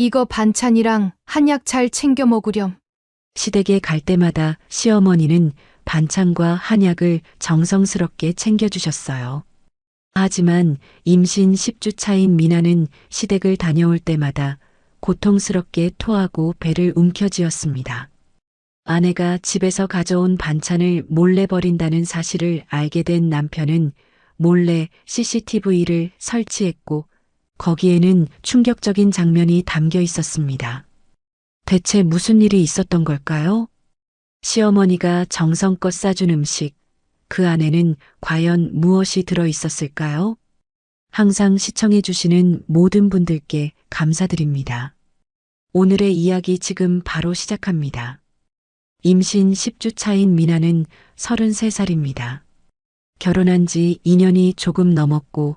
이거 반찬이랑 한약 잘 챙겨 먹으렴. 시댁에 갈 때마다 시어머니는 반찬과 한약을 정성스럽게 챙겨주셨어요. 하지만 임신 10주 차인 미나는 시댁을 다녀올 때마다 고통스럽게 토하고 배를 움켜쥐었습니다. 아내가 집에서 가져온 반찬을 몰래 버린다는 사실을 알게 된 남편은 몰래 CCTV를 설치했고 거기에는 충격적인 장면이 담겨 있었습니다. 대체 무슨 일이 있었던 걸까요? 시어머니가 정성껏 싸준 음식, 그 안에는 과연 무엇이 들어 있었을까요? 항상 시청해주시는 모든 분들께 감사드립니다. 오늘의 이야기 지금 바로 시작합니다. 임신 10주 차인 미나는 33살입니다. 결혼한 지 2년이 조금 넘었고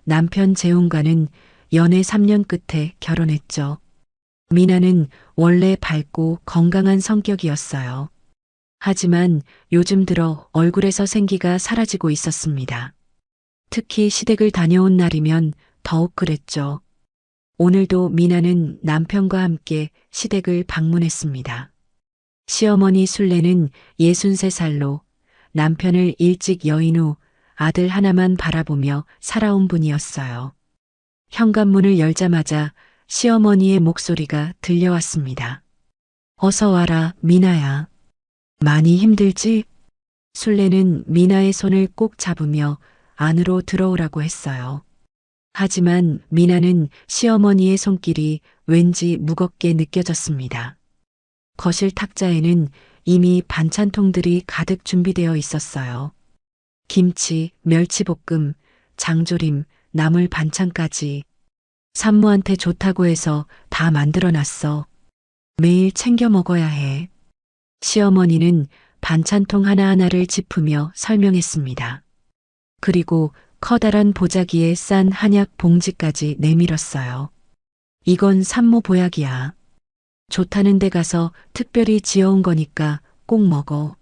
남편 재훈과는 연애 3년 끝에 결혼했죠. 미나는 원래 밝고 건강한 성격이었어요. 하지만 요즘 들어 얼굴에서 생기가 사라지고 있었습니다. 특히 시댁을 다녀온 날이면 더욱 그랬죠. 오늘도 미나는 남편과 함께 시댁을 방문했습니다. 시어머니 순례는 63살로 남편을 일찍 여인 후 아들 하나만 바라보며 살아온 분이었어요. 현관문을 열자마자 시어머니의 목소리가 들려왔습니다. 어서 와라, 미나야. 많이 힘들지? 순례는 미나의 손을 꼭 잡으며 안으로 들어오라고 했어요. 하지만 미나는 시어머니의 손길이 왠지 무겁게 느껴졌습니다. 거실 탁자에는 이미 반찬통들이 가득 준비되어 있었어요. 김치, 멸치볶음, 장조림, 나물 반찬까지. 산모한테 좋다고 해서 다 만들어 놨어. 매일 챙겨 먹어야 해. 시어머니는 반찬통 하나하나를 짚으며 설명했습니다. 그리고 커다란 보자기에 싼 한약 봉지까지 내밀었어요. 이건 산모 보약이야. 좋다는 데 가서 특별히 지어온 거니까 꼭 먹어.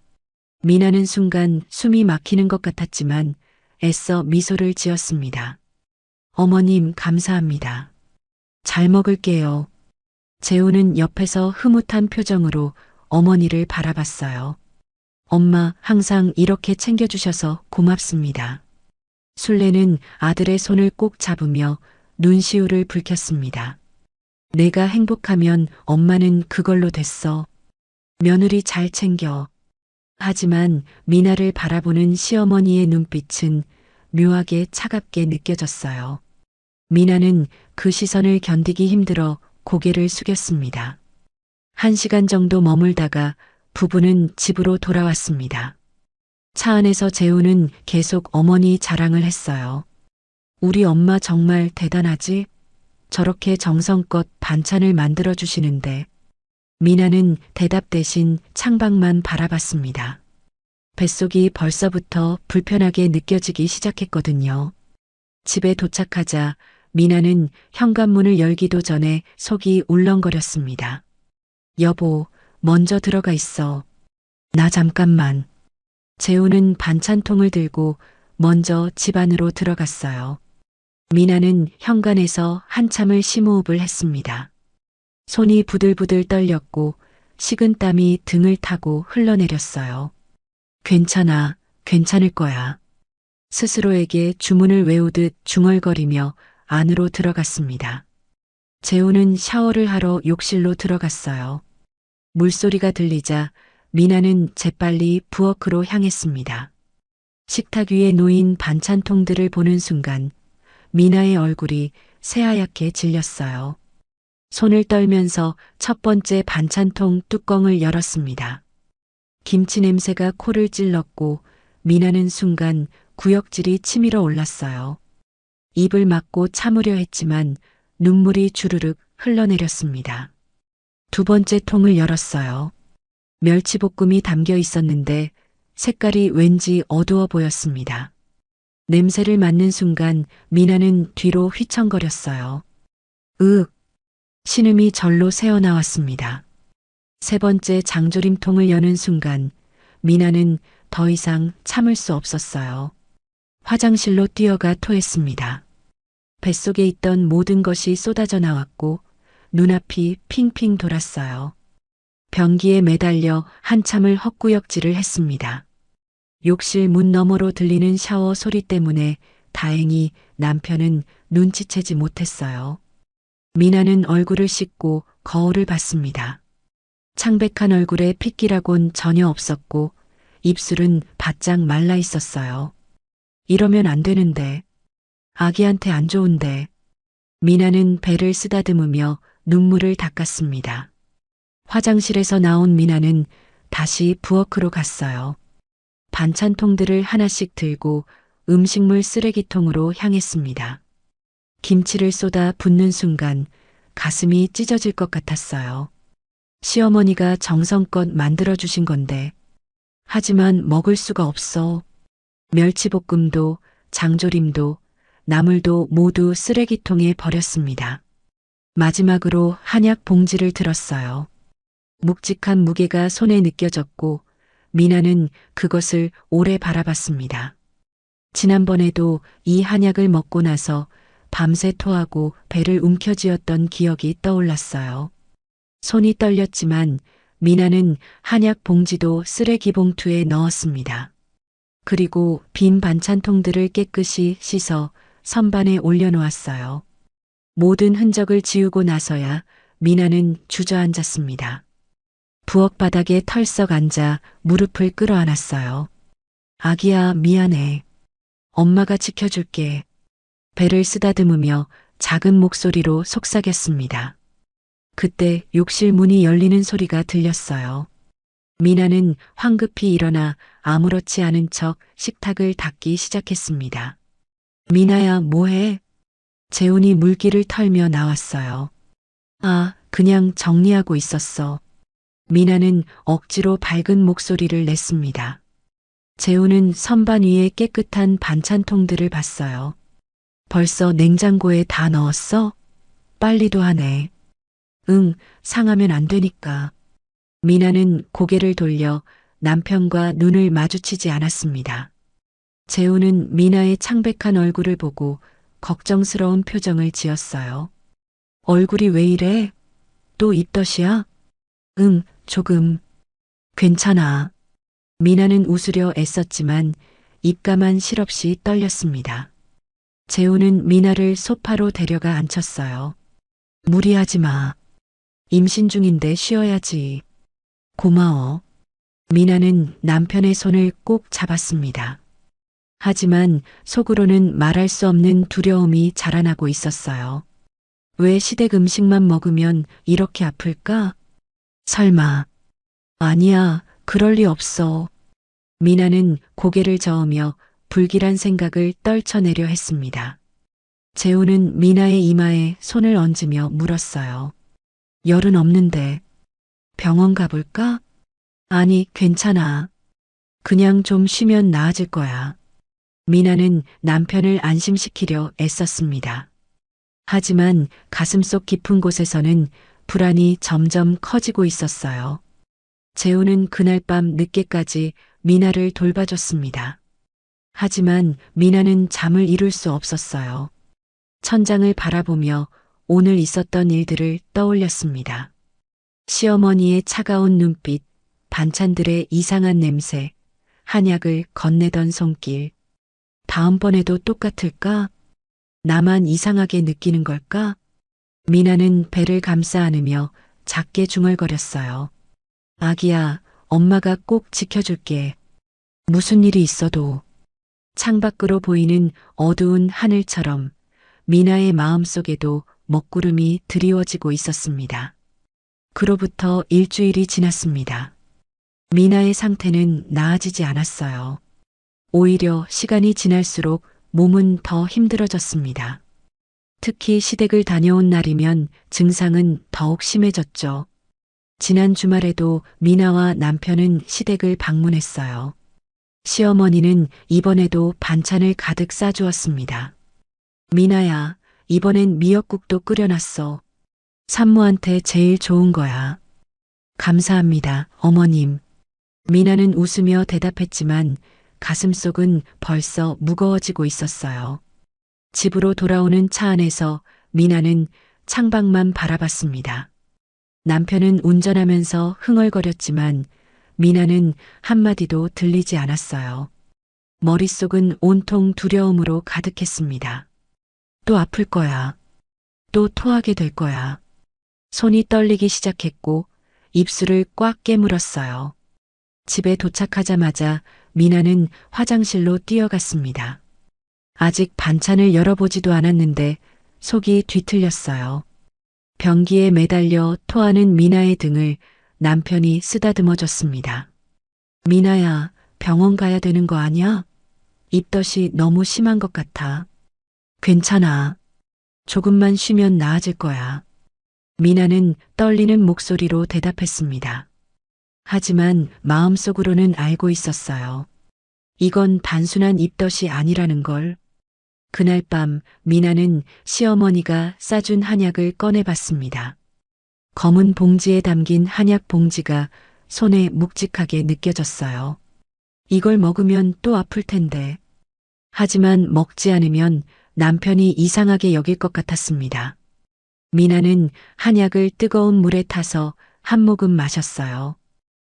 미나는 순간 숨이 막히는 것 같았지만 애써 미소를 지었습니다. 어머님 감사합니다. 잘 먹을게요. 재우는 옆에서 흐뭇한 표정으로 어머니를 바라봤어요. 엄마 항상 이렇게 챙겨주셔서 고맙습니다. 순례는 아들의 손을 꼭 잡으며 눈시울을 붉혔습니다. 내가 행복하면 엄마는 그걸로 됐어. 며느리 잘 챙겨. 하지만 미나를 바라보는 시어머니의 눈빛은 묘하게 차갑게 느껴졌어요. 미나는 그 시선을 견디기 힘들어 고개를 숙였습니다. 1시간 정도 머물다가 부부는 집으로 돌아왔습니다. 차 안에서 재우는 계속 어머니 자랑을 했어요. 우리 엄마 정말 대단하지? 저렇게 정성껏 반찬을 만들어 주시는데. 미나는 대답 대신 창밖만 바라봤습니다. 뱃속이 벌써부터 불편하게 느껴지기 시작했거든요. 집에 도착하자 미나는 현관문을 열기도 전에 속이 울렁거렸습니다. 여보, 먼저 들어가 있어. 나 잠깐만. 재우는 반찬통을 들고 먼저 집 안으로 들어갔어요. 미나는 현관에서 한참을 심호흡을 했습니다. 손이 부들부들 떨렸고 식은땀이 등을 타고 흘러내렸어요. 괜찮아, 괜찮을 거야. 스스로에게 주문을 외우듯 중얼거리며 안으로 들어갔습니다. 재우는 샤워를 하러 욕실로 들어갔어요. 물소리가 들리자 미나는 재빨리 부엌으로 향했습니다. 식탁 위에 놓인 반찬통들을 보는 순간 미나의 얼굴이 새하얗게 질렸어요. 손을 떨면서 첫 번째 반찬통 뚜껑을 열었습니다. 김치 냄새가 코를 찔렀고 미나는 순간 구역질이 치밀어 올랐어요. 입을 막고 참으려 했지만 눈물이 주르륵 흘러내렸습니다. 두 번째 통을 열었어요. 멸치볶음이 담겨 있었는데 색깔이 왠지 어두워 보였습니다. 냄새를 맡는 순간 미나는 뒤로 휘청거렸어요. 으윽! 신음이 절로 새어나왔습니다. 세 번째 장조림통을 여는 순간 미나는 더 이상 참을 수 없었어요. 화장실로 뛰어가 토했습니다. 뱃속에 있던 모든 것이 쏟아져 나왔고 눈앞이 핑핑 돌았어요. 변기에 매달려 한참을 헛구역질을 했습니다. 욕실 문 너머로 들리는 샤워 소리 때문에 다행히 남편은 눈치채지 못했어요. 미나는 얼굴을 씻고 거울을 봤습니다. 창백한 얼굴에 핏기라곤 전혀 없었고 입술은 바짝 말라 있었어요. 이러면 안 되는데. 아기한테 안 좋은데. 미나는 배를 쓰다듬으며 눈물을 닦았습니다. 화장실에서 나온 미나는 다시 부엌으로 갔어요. 반찬통들을 하나씩 들고 음식물 쓰레기통으로 향했습니다. 김치를 쏟아 붓는 순간 가슴이 찢어질 것 같았어요. 시어머니가 정성껏 만들어주신 건데. 하지만 먹을 수가 없어. 멸치볶음도 장조림도 나물도 모두 쓰레기통에 버렸습니다. 마지막으로 한약 봉지를 들었어요. 묵직한 무게가 손에 느껴졌고 미나는 그것을 오래 바라봤습니다. 지난번에도 이 한약을 먹고 나서 밤새 토하고 배를 움켜쥐었던 기억이 떠올랐어요. 손이 떨렸지만 미나는 한약 봉지도 쓰레기 봉투에 넣었습니다. 그리고 빈 반찬통들을 깨끗이 씻어 선반에 올려놓았어요. 모든 흔적을 지우고 나서야 미나는 주저앉았습니다. 부엌 바닥에 털썩 앉아 무릎을 끌어안았어요. 아기야, 미안해. 엄마가 지켜줄게. 배를 쓰다듬으며 작은 목소리로 속삭였습니다. 그때 욕실 문이 열리는 소리가 들렸어요. 미나는 황급히 일어나 아무렇지 않은 척 식탁을 닦기 시작했습니다. 미나야, 뭐해? 재훈이 물기를 털며 나왔어요. 아, 그냥 정리하고 있었어. 미나는 억지로 밝은 목소리를 냈습니다. 재훈은 선반 위에 깨끗한 반찬통들을 봤어요. 벌써 냉장고에 다 넣었어? 빨리도 하네. 응, 상하면 안 되니까. 미나는 고개를 돌려 남편과 눈을 마주치지 않았습니다. 재훈은 미나의 창백한 얼굴을 보고 걱정스러운 표정을 지었어요. 얼굴이 왜 이래? 또 입덧이야? 응, 조금. 괜찮아. 미나는 웃으려 애썼지만 입가만 실없이 떨렸습니다. 재훈은 미나를 소파로 데려가 앉혔어요. 무리하지 마. 임신 중인데 쉬어야지. 고마워. 미나는 남편의 손을 꼭 잡았습니다. 하지만 속으로는 말할 수 없는 두려움이 자라나고 있었어요. 왜 시댁 음식만 먹으면 이렇게 아플까? 설마. 아니야, 그럴 리 없어. 미나는 고개를 저으며 불길한 생각을 떨쳐내려 했습니다. 재훈은 미나의 이마에 손을 얹으며 물었어요. 열은 없는데 병원 가볼까? 아니, 괜찮아. 그냥 좀 쉬면 나아질 거야. 미나는 남편을 안심시키려 애썼습니다. 하지만 가슴속 깊은 곳에서는 불안이 점점 커지고 있었어요. 재훈은 그날 밤 늦게까지 미나를 돌봐줬습니다. 하지만 미나는 잠을 이룰 수 없었어요. 천장을 바라보며 오늘 있었던 일들을 떠올렸습니다. 시어머니의 차가운 눈빛, 반찬들의 이상한 냄새, 한약을 건네던 손길. 다음번에도 똑같을까? 나만 이상하게 느끼는 걸까? 미나는 배를 감싸 안으며 작게 중얼거렸어요. 아기야, 엄마가 꼭 지켜줄게. 무슨 일이 있어도. 창밖으로 보이는 어두운 하늘처럼 미나의 마음속에도 먹구름이 드리워지고 있었습니다. 그로부터 일주일이 지났습니다. 미나의 상태는 나아지지 않았어요. 오히려 시간이 지날수록 몸은 더 힘들어졌습니다. 특히 시댁을 다녀온 날이면 증상은 더욱 심해졌죠. 지난 주말에도 미나와 남편은 시댁을 방문했어요. 시어머니는 이번에도 반찬을 가득 싸주었습니다. 미나야, 이번엔 미역국도 끓여놨어. 산모한테 제일 좋은 거야. 감사합니다, 어머님. 미나는 웃으며 대답했지만 가슴속은 벌써 무거워지고 있었어요. 집으로 돌아오는 차 안에서 미나는 창밖만 바라봤습니다. 남편은 운전하면서 흥얼거렸지만 미나는 한마디도 들리지 않았어요. 머릿속은 온통 두려움으로 가득했습니다. 또 아플 거야. 또 토하게 될 거야. 손이 떨리기 시작했고 입술을 꽉 깨물었어요. 집에 도착하자마자 미나는 화장실로 뛰어갔습니다. 아직 반찬을 열어보지도 않았는데 속이 뒤틀렸어요. 변기에 매달려 토하는 미나의 등을 남편이 쓰다듬어 줬습니다. 미나야, 병원 가야 되는 거 아니야? 입덧이 너무 심한 것 같아. 괜찮아. 조금만 쉬면 나아질 거야. 미나는 떨리는 목소리로 대답했습니다. 하지만 마음속으로는 알고 있었어요. 이건 단순한 입덧이 아니라는 걸. 그날 밤 미나는 시어머니가 싸준 한약을 꺼내봤습니다. 검은 봉지에 담긴 한약 봉지가 손에 묵직하게 느껴졌어요. 이걸 먹으면 또 아플 텐데. 하지만 먹지 않으면 남편이 이상하게 여길 것 같았습니다. 미나는 한약을 뜨거운 물에 타서 한 모금 마셨어요.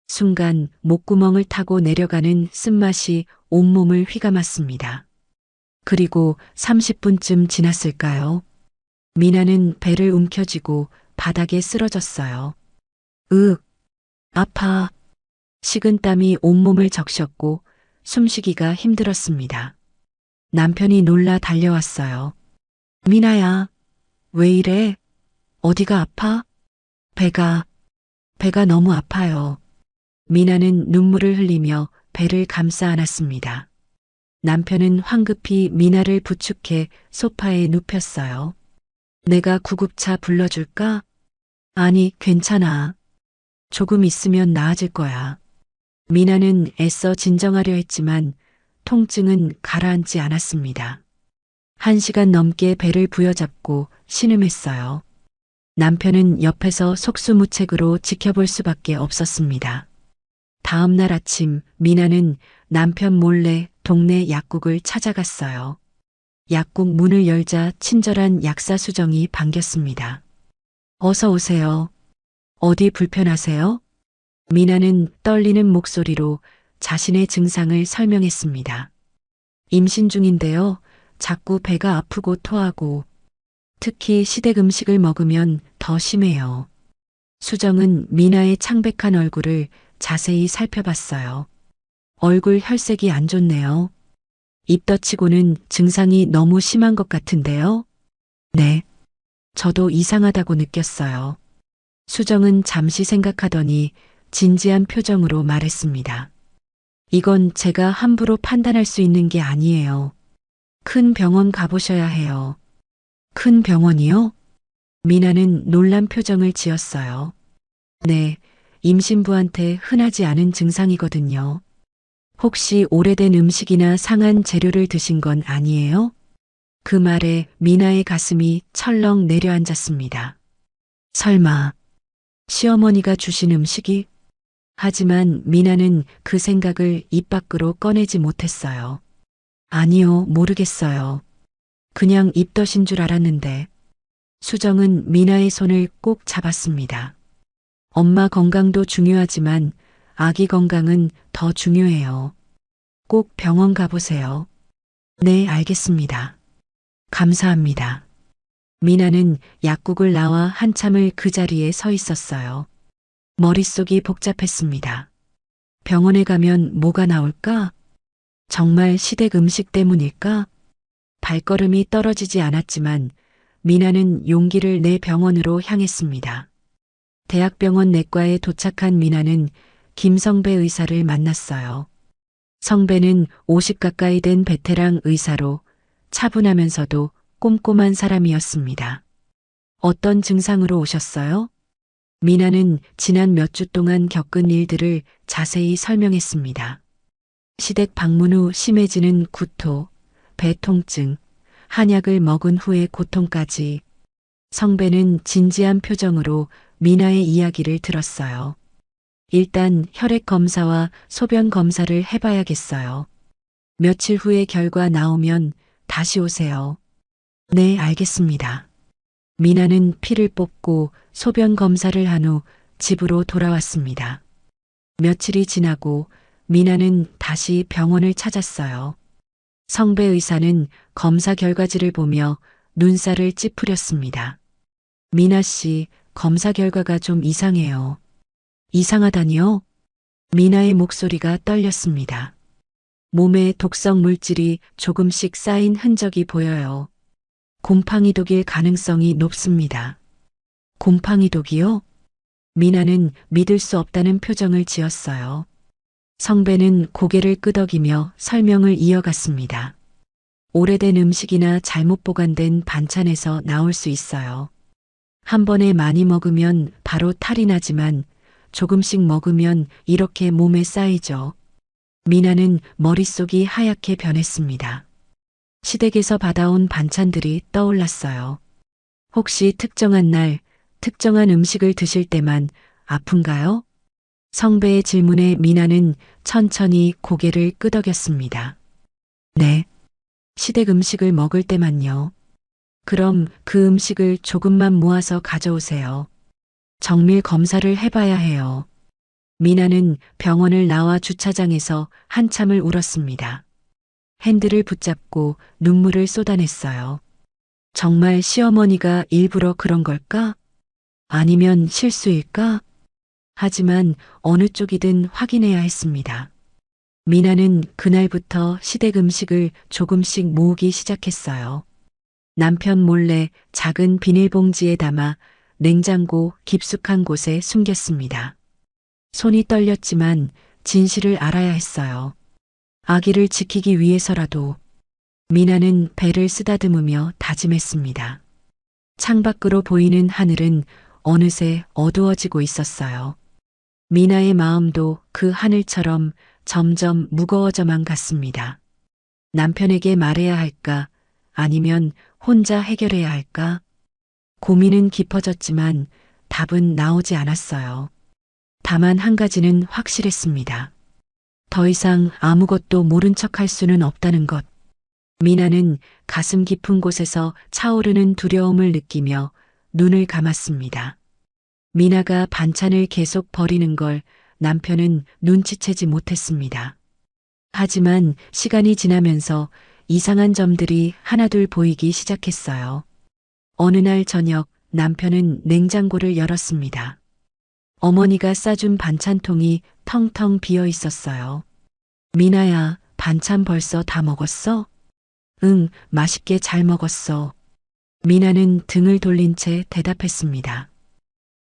순간 목구멍을 타고 내려가는 쓴맛이 온몸을 휘감았습니다. 그리고 30분쯤 지났을까요? 미나는 배를 움켜쥐고 바닥에 쓰러졌어요. 아파. 식은땀이 온몸을 적셨고 숨쉬기가 힘들었습니다. 남편이 놀라 달려왔어요. 미나야, 왜 이래? 어디가 아파? 배가 너무 아파요. 미나는 눈물을 흘리며 배를 감싸 안았습니다. 남편은 황급히 미나를 부축해 소파에 눕혔어요. 내가 구급차 불러줄까? 아니, 괜찮아. 조금 있으면 나아질 거야. 미나는 애써 진정하려 했지만 통증은 가라앉지 않았습니다. 1시간 넘게 배를 부여잡고 신음했어요. 남편은 옆에서 속수무책으로 지켜볼 수밖에 없었습니다. 다음 날 아침 미나는 남편 몰래 동네 약국을 찾아갔어요. 약국 문을 열자 친절한 약사 수정이 반겼습니다. 어서 오세요. 어디 불편하세요? 미나는 떨리는 목소리로 자신의 증상을 설명했습니다. 임신 중인데요. 자꾸 배가 아프고 토하고 특히 시댁 음식을 먹으면 더 심해요. 수정은 미나의 창백한 얼굴을 자세히 살펴봤어요. 얼굴 혈색이 안 좋네요. 입덧치고는 증상이 너무 심한 것 같은데요. 네. 저도 이상하다고 느꼈어요. 수정은 잠시 생각하더니 진지한 표정으로 말했습니다. 이건 제가 함부로 판단할 수 있는 게 아니에요. 큰 병원 가보셔야 해요. 큰 병원이요? 미나는 놀란 표정을 지었어요. 네, 임신부한테 흔하지 않은 증상이거든요. 혹시 오래된 음식이나 상한 재료를 드신 건 아니에요? 그 말에 미나의 가슴이 철렁 내려앉았습니다. 설마 시어머니가 주신 음식이? 하지만 미나는 그 생각을 입 밖으로 꺼내지 못했어요. 아니요, 모르겠어요. 그냥 입덧인 줄 알았는데. 수정은 미나의 손을 꼭 잡았습니다. 엄마 건강도 중요하지만 아기 건강은 더 중요해요. 꼭 병원 가보세요. 네, 알겠습니다. 감사합니다. 미나는 약국을 나와 한참을 그 자리에 서 있었어요. 머릿속이 복잡했습니다. 병원에 가면 뭐가 나올까? 정말 시댁 음식 때문일까? 발걸음이 떨어지지 않았지만 미나는 용기를 내 병원으로 향했습니다. 대학병원 내과에 도착한 미나는 김성배 의사를 만났어요. 성배는 50 가까이 된 베테랑 의사로 차분하면서도 꼼꼼한 사람이었습니다. 어떤 증상으로 오셨어요? 미나는 지난 몇 주 동안 겪은 일들을 자세히 설명했습니다. 시댁 방문 후 심해지는 구토, 배 통증, 한약을 먹은 후의 고통까지. 성배는 진지한 표정으로 미나의 이야기를 들었어요. 일단 혈액 검사와 소변 검사를 해봐야겠어요. 며칠 후에 결과 나오면 다시 오세요. 네, 알겠습니다. 미나는 피를 뽑고 소변 검사를 한 후 집으로 돌아왔습니다. 며칠이 지나고 미나는 다시 병원을 찾았어요. 성배 의사는 검사 결과지를 보며 눈살을 찌푸렸습니다. 미나 씨, 검사 결과가 좀 이상해요. 이상하다니요? 미나의 목소리가 떨렸습니다. 몸에 독성 물질이 조금씩 쌓인 흔적이 보여요. 곰팡이독일 가능성이 높습니다. 곰팡이독이요? 미나는 믿을 수 없다는 표정을 지었어요. 성배는 고개를 끄덕이며 설명을 이어갔습니다. 오래된 음식이나 잘못 보관된 반찬에서 나올 수 있어요. 한 번에 많이 먹으면 바로 탈이 나지만 조금씩 먹으면 이렇게 몸에 쌓이죠. 미나는 머릿속이 하얗게 변했습니다. 시댁에서 받아온 반찬들이 떠올랐어요. 혹시 특정한 날, 특정한 음식을 드실 때만 아픈가요? 성배의 질문에 미나는 천천히 고개를 끄덕였습니다. 네. 시댁 음식을 먹을 때만요. 그럼 그 음식을 조금만 모아서 가져오세요. 정밀 검사를 해봐야 해요. 미나는 병원을 나와 주차장에서 한참을 울었습니다. 핸들을 붙잡고 눈물을 쏟아냈어요. 정말 시어머니가 일부러 그런 걸까? 아니면 실수일까? 하지만 어느 쪽이든 확인해야 했습니다. 미나는 그날부터 시댁 음식을 조금씩 모으기 시작했어요. 남편 몰래 작은 비닐봉지에 담아 냉장고 깊숙한 곳에 숨겼습니다. 손이 떨렸지만 진실을 알아야 했어요. 아기를 지키기 위해서라도. 미나는 배를 쓰다듬으며 다짐했습니다. 창밖으로 보이는 하늘은 어느새 어두워지고 있었어요. 미나의 마음도 그 하늘처럼 점점 무거워져만 갔습니다. 남편에게 말해야 할까? 아니면 혼자 해결해야 할까? 고민은 깊어졌지만 답은 나오지 않았어요. 다만 한 가지는 확실했습니다. 더 이상 아무것도 모른 척할 수는 없다는 것. 미나는 가슴 깊은 곳에서 차오르는 두려움을 느끼며 눈을 감았습니다. 미나가 반찬을 계속 버리는 걸 남편은 눈치채지 못했습니다. 하지만 시간이 지나면서 이상한 점들이 하나둘 보이기 시작했어요. 어느 날 저녁 남편은 냉장고를 열었습니다. 어머니가 싸준 반찬통이 텅텅 비어 있었어요. 미나야, 반찬 벌써 다 먹었어? 응, 맛있게 잘 먹었어. 미나는 등을 돌린 채 대답했습니다.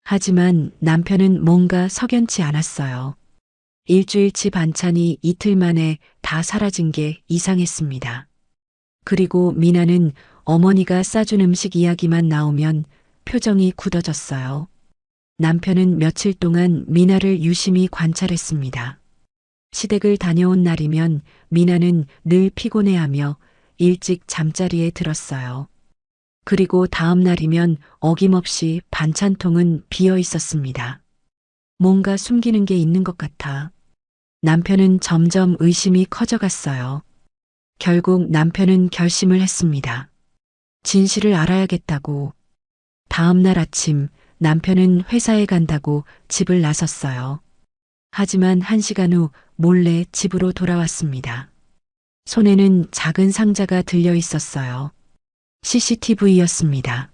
하지만 남편은 뭔가 석연치 않았어요. 일주일치 반찬이 이틀 만에 다 사라진 게 이상했습니다. 그리고 미나는 어머니가 싸준 음식 이야기만 나오면 표정이 굳어졌어요. 남편은 며칠 동안 미나를 유심히 관찰했습니다. 시댁을 다녀온 날이면 미나는 늘 피곤해하며 일찍 잠자리에 들었어요. 그리고 다음 날이면 어김없이 반찬통은 비어 있었습니다. 뭔가 숨기는 게 있는 것 같아. 남편은 점점 의심이 커져갔어요. 결국 남편은 결심을 했습니다. 진실을 알아야겠다고. 다음 날 아침 남편은 회사에 간다고 집을 나섰어요. 하지만 1시간 후 몰래 집으로 돌아왔습니다. 손에는 작은 상자가 들려 있었어요. CCTV였습니다.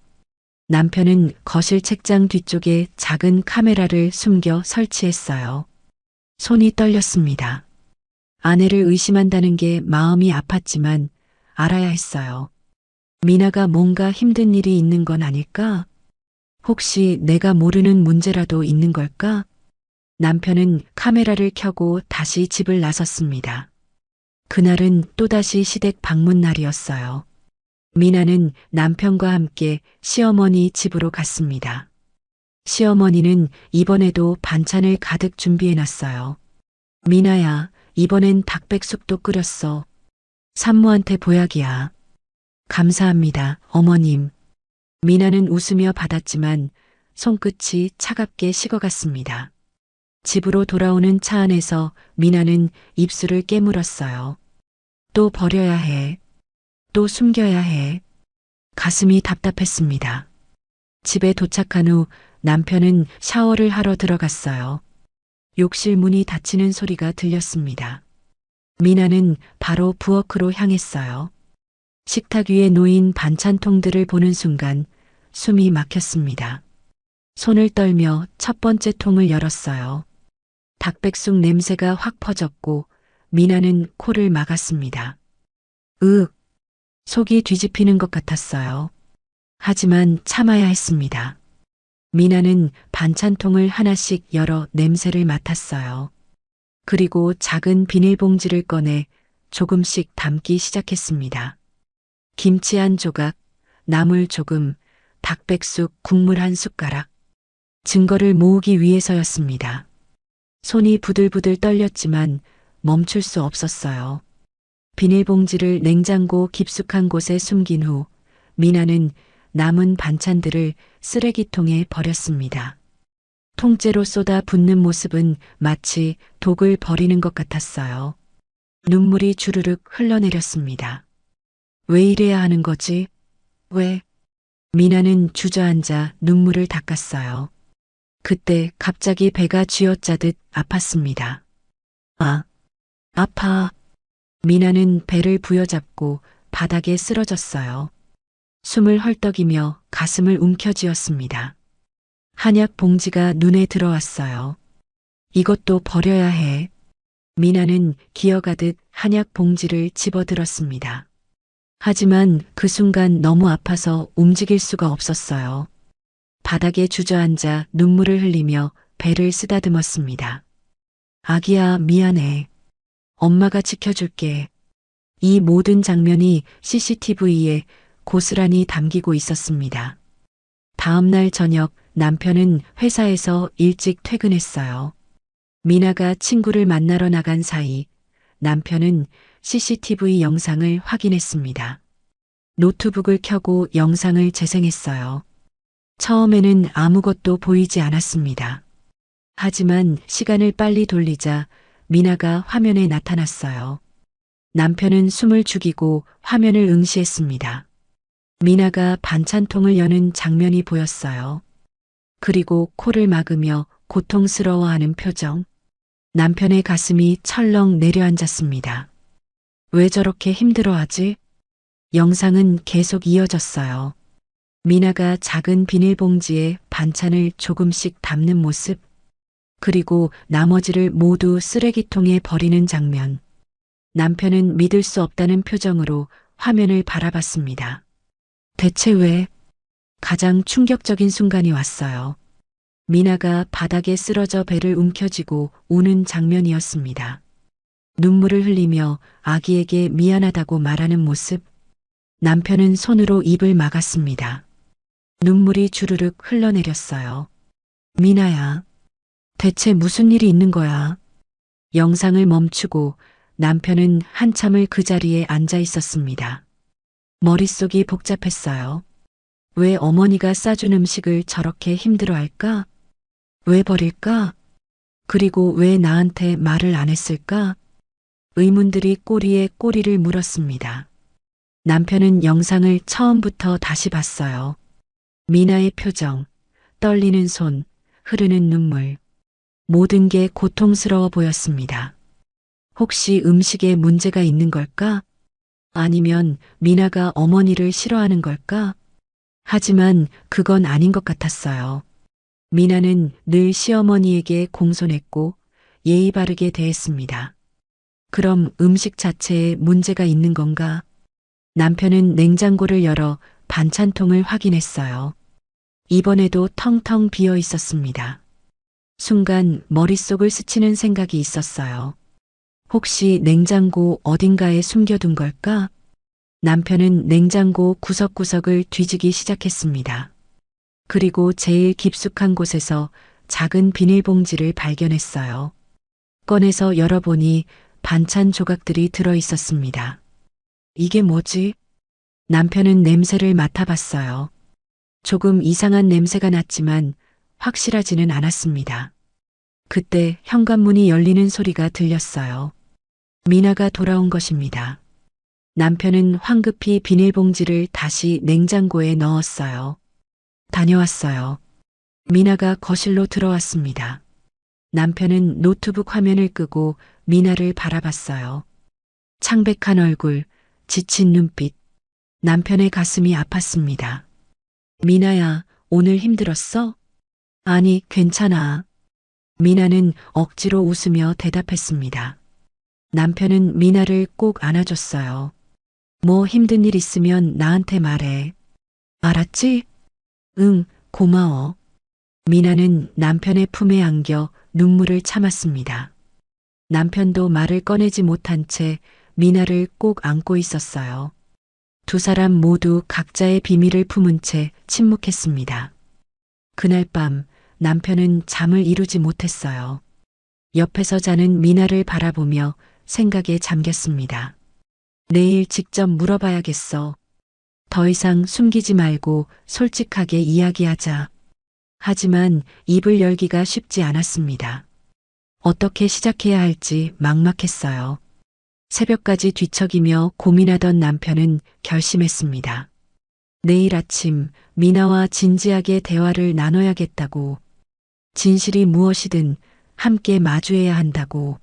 남편은 거실 책장 뒤쪽에 작은 카메라를 숨겨 설치했어요. 손이 떨렸습니다. 아내를 의심한다는 게 마음이 아팠지만 알아야 했어요. 미나가 뭔가 힘든 일이 있는 건 아닐까? 혹시 내가 모르는 문제라도 있는 걸까? 남편은 카메라를 켜고 다시 집을 나섰습니다. 그날은 또다시 시댁 방문 날이었어요. 미나는 남편과 함께 시어머니 집으로 갔습니다. 시어머니는 이번에도 반찬을 가득 준비해놨어요. 미나야, 이번엔 닭백숙도 끓였어. 산모한테 보약이야. 감사합니다, 어머님. 미나는 웃으며 받았지만 손끝이 차갑게 식어갔습니다. 집으로 돌아오는 차 안에서 미나는 입술을 깨물었어요. 또 버려야 해. 또 숨겨야 해. 가슴이 답답했습니다. 집에 도착한 후 남편은 샤워를 하러 들어갔어요. 욕실 문이 닫히는 소리가 들렸습니다. 미나는 바로 부엌으로 향했어요. 식탁 위에 놓인 반찬통들을 보는 순간 숨이 막혔습니다. 손을 떨며 첫 번째 통을 열었어요. 닭백숙 냄새가 확 퍼졌고 미나는 코를 막았습니다. 으윽, 속이 뒤집히는 것 같았어요. 하지만 참아야 했습니다. 미나는 반찬통을 하나씩 열어 냄새를 맡았어요. 그리고 작은 비닐봉지를 꺼내 조금씩 담기 시작했습니다. 김치 한 조각, 나물 조금, 닭백숙 국물 한 숟가락. 증거를 모으기 위해서였습니다. 손이 부들부들 떨렸지만 멈출 수 없었어요. 비닐봉지를 냉장고 깊숙한 곳에 숨긴 후 미나는 남은 반찬들을 쓰레기통에 버렸습니다. 통째로 쏟아 붓는 모습은 마치 독을 버리는 것 같았어요. 눈물이 주르륵 흘러내렸습니다. 왜 이래야 하는 거지? 왜? 미나는 주저앉아 눈물을 닦았어요. 그때 갑자기 배가 쥐어짜듯 아팠습니다. 아, 아파. 미나는 배를 부여잡고 바닥에 쓰러졌어요. 숨을 헐떡이며 가슴을 움켜쥐었습니다. 한약 봉지가 눈에 들어왔어요. 이것도 버려야 해. 미나는 기어가듯 한약 봉지를 집어들었습니다. 하지만 그 순간 너무 아파서 움직일 수가 없었어요. 바닥에 주저앉아 눈물을 흘리며 배를 쓰다듬었습니다. 아기야, 미안해. 엄마가 지켜줄게. 이 모든 장면이 CCTV에 고스란히 담기고 있었습니다. 다음 날 저녁 남편은 회사에서 일찍 퇴근했어요. 미나가 친구를 만나러 나간 사이 남편은 CCTV 영상을 확인했습니다. 노트북을 켜고 영상을 재생했어요. 처음에는 아무것도 보이지 않았습니다. 하지만 시간을 빨리 돌리자 미나가 화면에 나타났어요. 남편은 숨을 죽이고 화면을 응시했습니다. 미나가 반찬통을 여는 장면이 보였어요. 그리고 코를 막으며 고통스러워하는 표정. 남편의 가슴이 철렁 내려앉았습니다. 왜 저렇게 힘들어하지? 영상은 계속 이어졌어요. 미나가 작은 비닐봉지에 반찬을 조금씩 담는 모습, 그리고 나머지를 모두 쓰레기통에 버리는 장면. 남편은 믿을 수 없다는 표정으로 화면을 바라봤습니다. 대체 왜? 가장 충격적인 순간이 왔어요. 미나가 바닥에 쓰러져 배를 움켜쥐고 우는 장면이었습니다. 눈물을 흘리며 아기에게 미안하다고 말하는 모습. 남편은 손으로 입을 막았습니다. 눈물이 주르륵 흘러내렸어요. 미나야, 대체 무슨 일이 있는 거야? 영상을 멈추고 남편은 한참을 그 자리에 앉아 있었습니다. 머릿속이 복잡했어요. 왜 어머니가 싸준 음식을 저렇게 힘들어할까? 왜 버릴까? 그리고 왜 나한테 말을 안 했을까? 의문들이 꼬리에 꼬리를 물었습니다. 남편은 영상을 처음부터 다시 봤어요. 미나의 표정, 떨리는 손, 흐르는 눈물. 모든 게 고통스러워 보였습니다. 혹시 음식에 문제가 있는 걸까? 아니면 미나가 어머니를 싫어하는 걸까? 하지만 그건 아닌 것 같았어요. 미나는 늘 시어머니에게 공손했고 예의 바르게 대했습니다. 그럼 음식 자체에 문제가 있는 건가? 남편은 냉장고를 열어 반찬통을 확인했어요. 이번에도 텅텅 비어 있었습니다. 순간 머릿속을 스치는 생각이 있었어요. 혹시 냉장고 어딘가에 숨겨둔 걸까? 남편은 냉장고 구석구석을 뒤지기 시작했습니다. 그리고 제일 깊숙한 곳에서 작은 비닐봉지를 발견했어요. 꺼내서 열어보니 반찬 조각들이 들어 있었습니다. 이게 뭐지? 남편은 냄새를 맡아봤어요. 조금 이상한 냄새가 났지만 확실하지는 않았습니다. 그때 현관문이 열리는 소리가 들렸어요. 미나가 돌아온 것입니다. 남편은 황급히 비닐봉지를 다시 냉장고에 넣었어요. 다녀왔어요. 미나가 거실로 들어왔습니다. 남편은 노트북 화면을 끄고 미나를 바라봤어요. 창백한 얼굴, 지친 눈빛. 남편의 가슴이 아팠습니다. 미나야, 오늘 힘들었어? 아니, 괜찮아. 미나는 억지로 웃으며 대답했습니다. 남편은 미나를 꼭 안아줬어요. 뭐 힘든 일 있으면 나한테 말해. 알았지? 응, 고마워. 미나는 남편의 품에 안겨 눈물을 참았습니다. 남편도 말을 꺼내지 못한 채 미나를 꼭 안고 있었어요. 두 사람 모두 각자의 비밀을 품은 채 침묵했습니다. 그날 밤 남편은 잠을 이루지 못했어요. 옆에서 자는 미나를 바라보며 생각에 잠겼습니다. 내일 직접 물어봐야겠어. 더 이상 숨기지 말고 솔직하게 이야기하자. 하지만 입을 열기가 쉽지 않았습니다. 어떻게 시작해야 할지 막막했어요. 새벽까지 뒤척이며 고민하던 남편은 결심했습니다. 내일 아침 미나와 진지하게 대화를 나눠야겠다고. 진실이 무엇이든 함께 마주해야 한다고.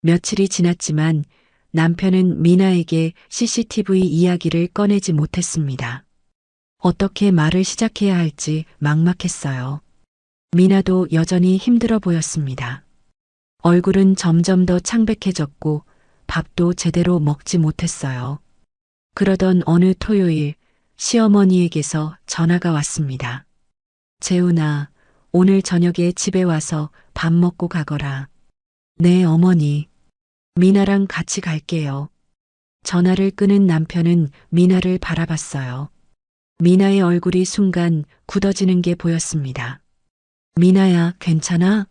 며칠이 지났지만 남편은 미나에게 CCTV 이야기를 꺼내지 못했습니다. 어떻게 말을 시작해야 할지 막막했어요. 미나도 여전히 힘들어 보였습니다. 얼굴은 점점 더 창백해졌고 밥도 제대로 먹지 못했어요. 그러던 어느 토요일 시어머니에게서 전화가 왔습니다. 재훈아, 오늘 저녁에 집에 와서 밥 먹고 가거라. 네, 어머니. 미나랑 같이 갈게요. 전화를 끊은 남편은 미나를 바라봤어요. 미나의 얼굴이 순간 굳어지는 게 보였습니다. 미나야, 괜찮아?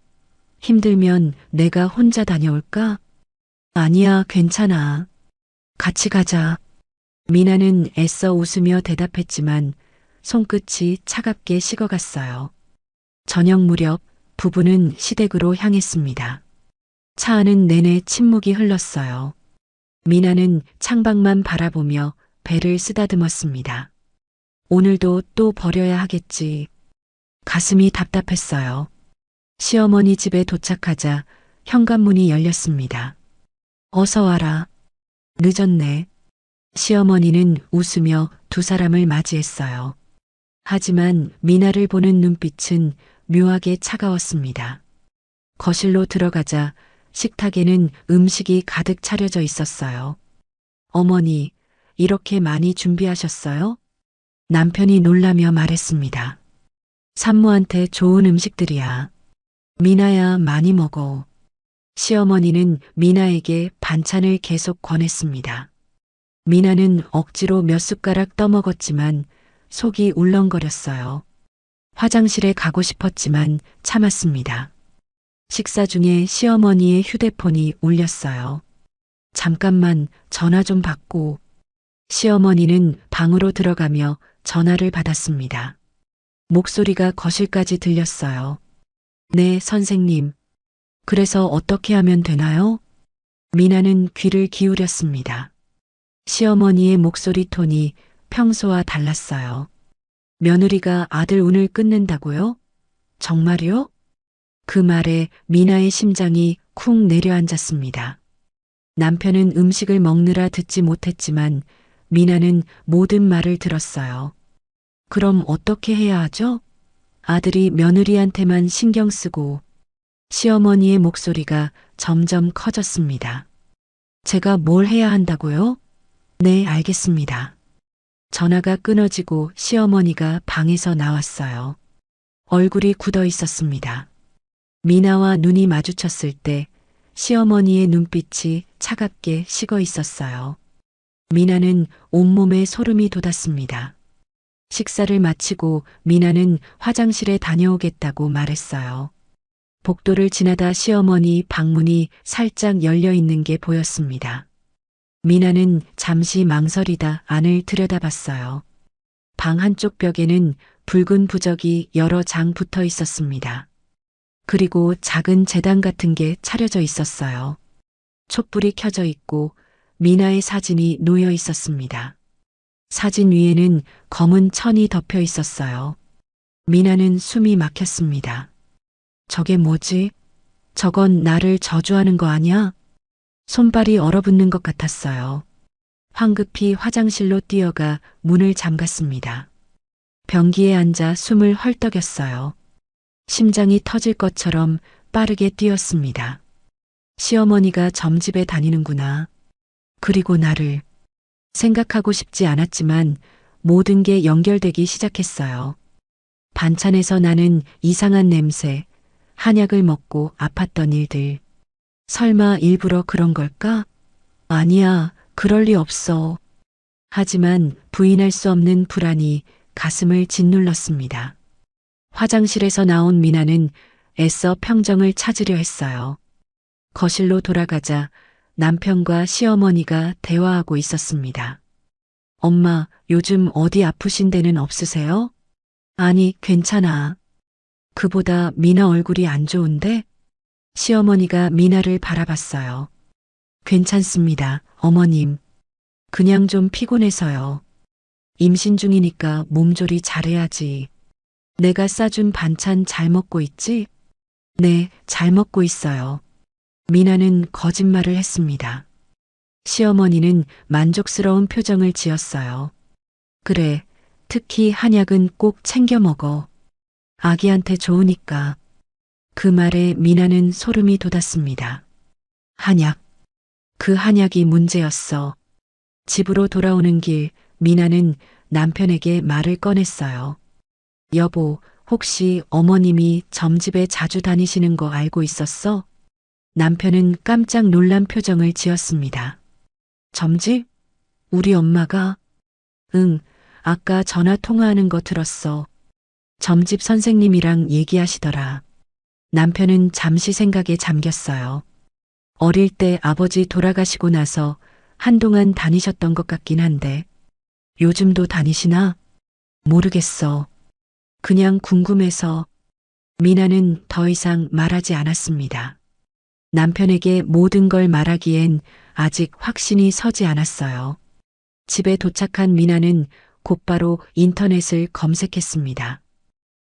힘들면 내가 혼자 다녀올까? 아니야, 괜찮아. 같이 가자. 미나는 애써 웃으며 대답했지만 손끝이 차갑게 식어갔어요. 저녁 무렵 부부는 시댁으로 향했습니다. 차 안은 내내 침묵이 흘렀어요. 미나는 창밖만 바라보며 배를 쓰다듬었습니다. 오늘도 또 버려야 하겠지. 가슴이 답답했어요. 시어머니 집에 도착하자 현관문이 열렸습니다. 어서 와라. 늦었네. 시어머니는 웃으며 두 사람을 맞이했어요. 하지만 미나를 보는 눈빛은 묘하게 차가웠습니다. 거실로 들어가자 식탁에는 음식이 가득 차려져 있었어요. 어머니, 이렇게 많이 준비하셨어요? 남편이 놀라며 말했습니다. 산모한테 좋은 음식들이야. 미나야, 많이 먹어. 시어머니는 미나에게 반찬을 계속 권했습니다. 미나는 억지로 몇 숟가락 떠먹었지만 속이 울렁거렸어요. 화장실에 가고 싶었지만 참았습니다. 식사 중에 시어머니의 휴대폰이 울렸어요. 잠깐만 전화 좀 받고. 시어머니는 방으로 들어가며 전화를 받았습니다. 목소리가 거실까지 들렸어요. 네, 선생님. 그래서 어떻게 하면 되나요? 미나는 귀를 기울였습니다. 시어머니의 목소리 톤이 평소와 달랐어요. 며느리가 아들 운을 끊는다고요? 정말요? 그 말에 미나의 심장이 쿵 내려앉았습니다. 남편은 음식을 먹느라 듣지 못했지만 미나는 모든 말을 들었어요. 그럼 어떻게 해야 하죠? 아들이 며느리한테만 신경 쓰고. 시어머니의 목소리가 점점 커졌습니다. 제가 뭘 해야 한다고요? 네, 알겠습니다. 전화가 끊어지고 시어머니가 방에서 나왔어요. 얼굴이 굳어 있었습니다. 미나와 눈이 마주쳤을 때 시어머니의 눈빛이 차갑게 식어 있었어요. 미나는 온몸에 소름이 돋았습니다. 식사를 마치고 미나는 화장실에 다녀오겠다고 말했어요. 복도를 지나다 시어머니 방문이 살짝 열려 있는 게 보였습니다. 미나는 잠시 망설이다 안을 들여다봤어요. 방 한쪽 벽에는 붉은 부적이 여러 장 붙어 있었습니다. 그리고 작은 제단 같은 게 차려져 있었어요. 촛불이 켜져 있고 미나의 사진이 놓여 있었습니다. 사진 위에는 검은 천이 덮여 있었어요. 미나는 숨이 막혔습니다. 저게 뭐지? 저건 나를 저주하는 거 아니야? 손발이 얼어붙는 것 같았어요. 황급히 화장실로 뛰어가 문을 잠갔습니다. 변기에 앉아 숨을 헐떡였어요. 심장이 터질 것처럼 빠르게 뛰었습니다. 시어머니가 점집에 다니는구나. 그리고 나를 생각하고 싶지 않았지만 모든 게 연결되기 시작했어요. 반찬에서 나는 이상한 냄새, 한약을 먹고 아팠던 일들. 설마 일부러 그런 걸까? 아니야, 그럴 리 없어. 하지만 부인할 수 없는 불안이 가슴을 짓눌렀습니다. 화장실에서 나온 미나는 애써 평정을 찾으려 했어요. 거실로 돌아가자 남편과 시어머니가 대화하고 있었습니다. 엄마, 요즘 어디 아프신 데는 없으세요? 아니, 괜찮아. 그보다 미나 얼굴이 안 좋은데? 시어머니가 미나를 바라봤어요. 괜찮습니다, 어머님. 그냥 좀 피곤해서요. 임신 중이니까 몸조리 잘해야지. 내가 싸준 반찬 잘 먹고 있지? 네, 잘 먹고 있어요. 미나는 거짓말을 했습니다. 시어머니는 만족스러운 표정을 지었어요. 그래, 특히 한약은 꼭 챙겨 먹어. 아기한테 좋으니까. 그 말에 미나는 소름이 돋았습니다. 한약. 그 한약이 문제였어. 집으로 돌아오는 길, 미나는 남편에게 말을 꺼냈어요. 여보, 혹시 어머님이 점집에 자주 다니시는 거 알고 있었어? 남편은 깜짝 놀란 표정을 지었습니다. 점집? 우리 엄마가? 응, 아까 전화 통화하는 거 들었어. 점집 선생님이랑 얘기하시더라. 남편은 잠시 생각에 잠겼어요. 어릴 때 아버지 돌아가시고 나서 한동안 다니셨던 것 같긴 한데, 요즘도 다니시나? 모르겠어. 그냥 궁금해서. 미나는 더 이상 말하지 않았습니다. 남편에게 모든 걸 말하기엔 아직 확신이 서지 않았어요. 집에 도착한 미나는 곧바로 인터넷을 검색했습니다.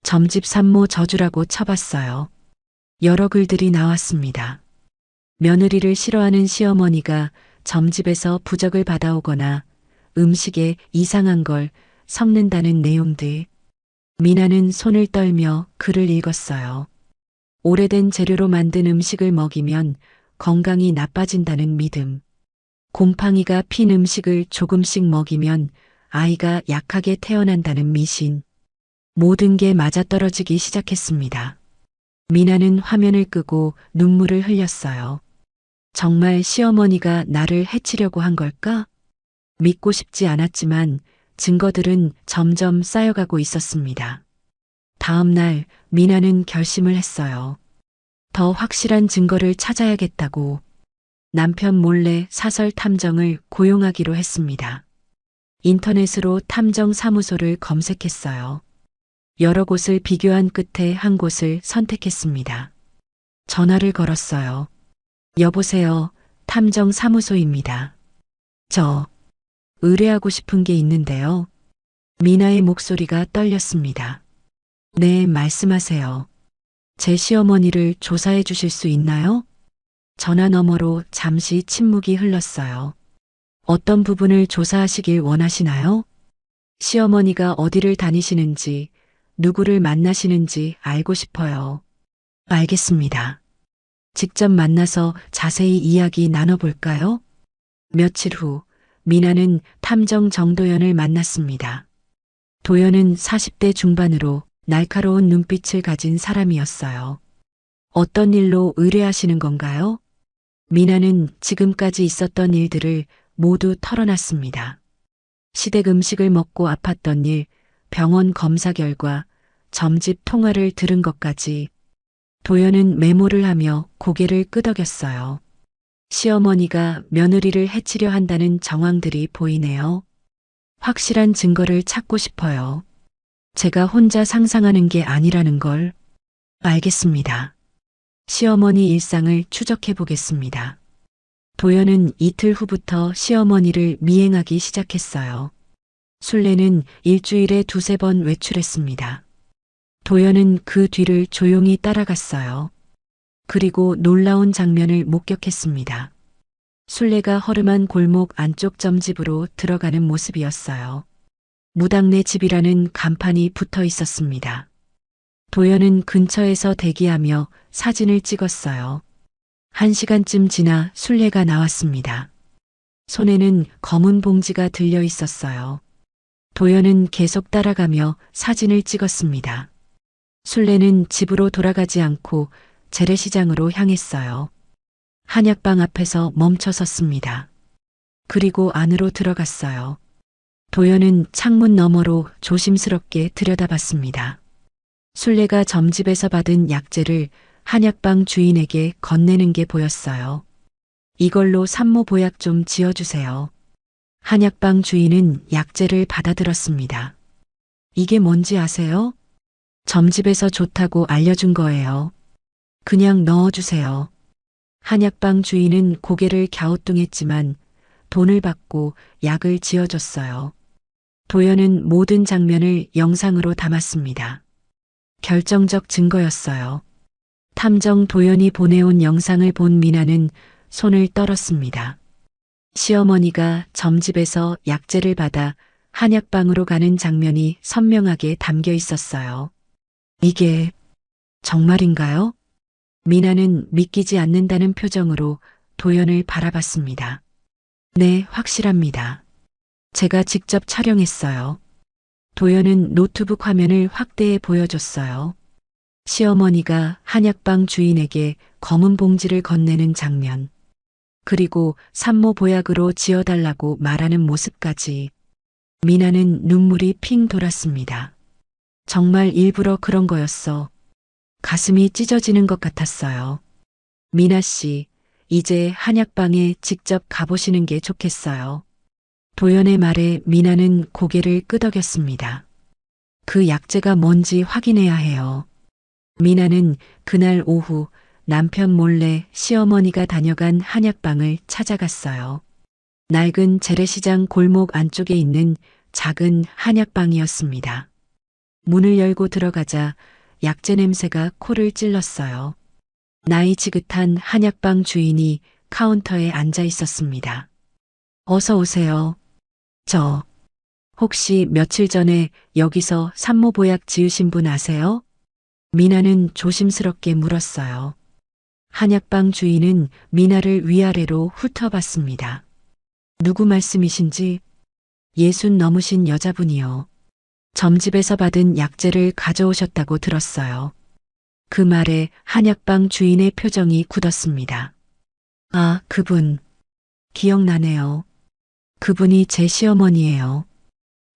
점집 산모 저주라고 쳐봤어요. 여러 글들이 나왔습니다. 며느리를 싫어하는 시어머니가 점집에서 부적을 받아오거나 음식에 이상한 걸 섞는다는 내용들. 미나는 손을 떨며 글을 읽었어요. 오래된 재료로 만든 음식을 먹이면 건강이 나빠진다는 믿음. 곰팡이가 핀 음식을 조금씩 먹이면 아이가 약하게 태어난다는 미신. 모든 게 맞아떨어지기 시작했습니다. 미나는 화면을 끄고 눈물을 흘렸어요. 정말 시어머니가 나를 해치려고 한 걸까? 믿고 싶지 않았지만 증거들은 점점 쌓여가고 있었습니다. 다음 날 미나는 결심을 했어요. 더 확실한 증거를 찾아야겠다고. 남편 몰래 사설 탐정을 고용하기로 했습니다. 인터넷으로 탐정 사무소를 검색했어요. 여러 곳을 비교한 끝에 한 곳을 선택했습니다. 전화를 걸었어요. 여보세요, 탐정 사무소입니다. 저 의뢰하고 싶은 게 있는데요. 미나의 목소리가 떨렸습니다. 네, 말씀하세요. 제 시어머니를 조사해 주실 수 있나요? 전화 너머로 잠시 침묵이 흘렀어요. 어떤 부분을 조사하시길 원하시나요? 시어머니가 어디를 다니시는지, 누구를 만나시는지 알고 싶어요. 알겠습니다. 직접 만나서 자세히 이야기 나눠볼까요? 며칠 후, 미나는 탐정 정도연을 만났습니다. 도연은 40대 중반으로 날카로운 눈빛을 가진 사람이었어요. 어떤 일로 의뢰하시는 건가요? 미나는 지금까지 있었던 일들을 모두 털어놨습니다. 시댁 음식을 먹고 아팠던 일, 병원 검사 결과, 점집 통화를 들은 것까지. 도연은 메모를 하며 고개를 끄덕였어요. 시어머니가 며느리를 해치려 한다는 정황들이 보이네요. 확실한 증거를 찾고 싶어요. 제가 혼자 상상하는 게 아니라는 걸. 알겠습니다. 시어머니 일상을 추적해 보겠습니다. 도연은 이틀 후부터 시어머니를 미행하기 시작했어요. 술래는 일주일에 두세 번 외출했습니다. 도연은 그 뒤를 조용히 따라갔어요. 그리고 놀라운 장면을 목격했습니다. 순례가 허름한 골목 안쪽 점집으로 들어가는 모습이었어요. 무당네 집이라는 간판이 붙어 있었습니다. 도연은 근처에서 대기하며 사진을 찍었어요. 1시간쯤 지나 순례가 나왔습니다. 손에는 검은 봉지가 들려 있었어요. 도연은 계속 따라가며 사진을 찍었습니다. 순례는 집으로 돌아가지 않고 재래시장으로 향했어요. 한약방 앞에서 멈춰 섰습니다. 그리고 안으로 들어갔어요. 도연은 창문 너머로 조심스럽게 들여다봤습니다. 순례가 점집에서 받은 약재를 한약방 주인에게 건네는 게 보였어요. 이걸로 산모보약 좀 지어주세요. 한약방 주인은 약재를 받아들었습니다. 이게 뭔지 아세요? 점집에서 좋다고 알려준 거예요. 그냥 넣어주세요. 한약방 주인은 고개를 갸우뚱했지만 돈을 받고 약을 지어줬어요. 도연은 모든 장면을 영상으로 담았습니다. 결정적 증거였어요. 탐정 도연이 보내온 영상을 본 미나는 손을 떨었습니다. 시어머니가 점집에서 약재를 받아 한약방으로 가는 장면이 선명하게 담겨 있었어요. 이게 정말인가요? 미나는 믿기지 않는다는 표정으로 도연을 바라봤습니다. 네, 확실합니다. 제가 직접 촬영했어요. 도연은 노트북 화면을 확대해 보여줬어요. 시어머니가 한약방 주인에게 검은 봉지를 건네는 장면, 그리고 산모 보약으로 지어달라고 말하는 모습까지. 미나는 눈물이 핑 돌았습니다. 정말 일부러 그런 거였어. 가슴이 찢어지는 것 같았어요. 미나 씨, 이제 한약방에 직접 가보시는 게 좋겠어요. 도연의 말에 미나는 고개를 끄덕였습니다. 그 약재가 뭔지 확인해야 해요. 미나는 그날 오후 남편 몰래 시어머니가 다녀간 한약방을 찾아갔어요. 낡은 재래시장 골목 안쪽에 있는 작은 한약방이었습니다. 문을 열고 들어가자 약재 냄새가 코를 찔렀어요. 나이 지긋한 한약방 주인이 카운터에 앉아 있었습니다. 어서 오세요. 혹시 며칠 전에 여기서 산모보약 지으신 분 아세요? 미나는 조심스럽게 물었어요. 한약방 주인은 미나를 위아래로 훑어봤습니다. 누구 말씀이신지? 60 넘으신 여자분이요. 점집에서 받은 약재를 가져오셨다고 들었어요. 그 말에 한약방 주인의 표정이 굳었습니다. 아, 그분. 기억나네요. 그분이 제 시어머니예요.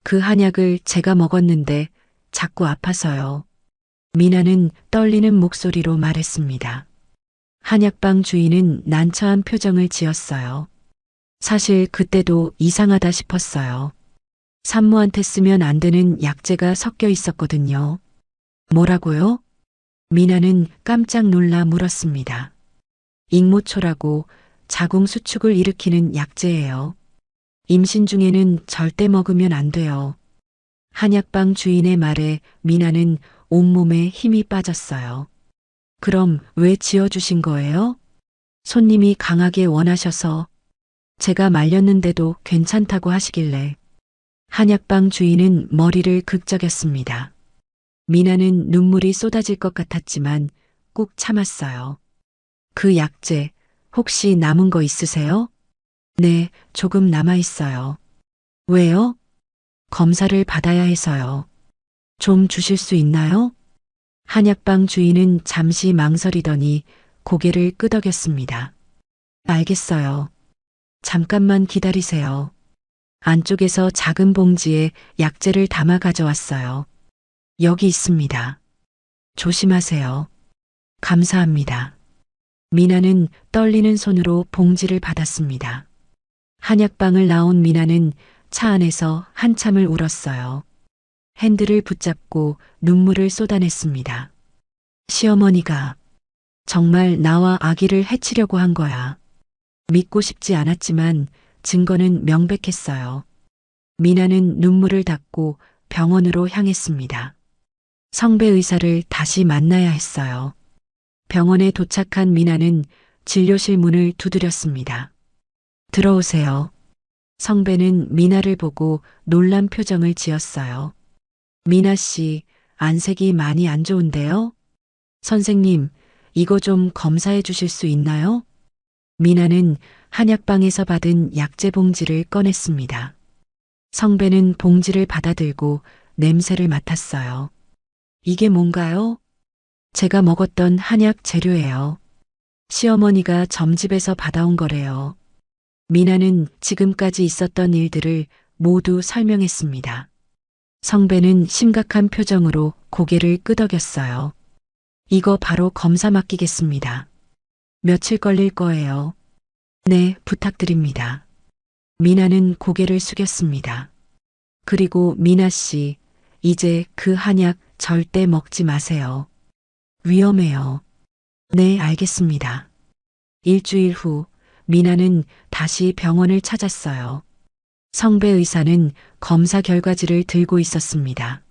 그 한약을 제가 먹었는데 자꾸 아파서요. 미나는 떨리는 목소리로 말했습니다. 한약방 주인은 난처한 표정을 지었어요. 사실 그때도 이상하다 싶었어요. 산모한테 쓰면 안 되는 약재가 섞여 있었거든요. 뭐라고요? 미나는 깜짝 놀라 물었습니다. 익모초라고 자궁 수축을 일으키는 약재예요. 임신 중에는 절대 먹으면 안 돼요. 한약방 주인의 말에 미나는 온몸에 힘이 빠졌어요. 그럼 왜 지어주신 거예요? 손님이 강하게 원하셔서. 제가 말렸는데도 괜찮다고 하시길래. 한약방 주인은 머리를 극적였습니다. 미나는 눈물이 쏟아질 것 같았지만 꾹 참았어요. 그 약재 혹시 남은 거 있으세요? 네, 조금 남아 있어요. 왜요? 검사를 받아야 해서요. 좀 주실 수 있나요? 한약방 주인은 잠시 망설이더니 고개를 끄덕였습니다. 알겠어요. 잠깐만 기다리세요. 안쪽에서 작은 봉지에 약재를 담아 가져왔어요. 여기 있습니다. 조심하세요. 감사합니다. 미나는 떨리는 손으로 봉지를 받았습니다. 한약방을 나온 미나는 차 안에서 한참을 울었어요. 핸들을 붙잡고 눈물을 쏟아냈습니다. 시어머니가 정말 나와 아기를 해치려고 한 거야. 믿고 싶지 않았지만 증거는 명백했어요. 미나는 눈물을 닦고 병원으로 향했습니다. 성배 의사를 다시 만나야 했어요. 병원에 도착한 미나는 진료실 문을 두드렸습니다. 들어오세요. 성배는 미나를 보고 놀란 표정을 지었어요. 미나 씨, 안색이 많이 안 좋은데요? 선생님, 이거 좀 검사해 주실 수 있나요? 미나는 한약방에서 받은 약재 봉지를 꺼냈습니다. 성배는 봉지를 받아들고 냄새를 맡았어요. 이게 뭔가요? 제가 먹었던 한약 재료예요. 시어머니가 점집에서 받아온 거래요. 미나는 지금까지 있었던 일들을 모두 설명했습니다. 성배는 심각한 표정으로 고개를 끄덕였어요. 이거 바로 검사 맡기겠습니다. 며칠 걸릴 거예요. 네, 부탁드립니다. 미나는 고개를 숙였습니다. 그리고 미나 씨, 이제 그 한약 절대 먹지 마세요. 위험해요. 네, 알겠습니다. 일주일 후 미나는 다시 병원을 찾았어요. 성배 의사는 검사 결과지를 들고 있었습니다.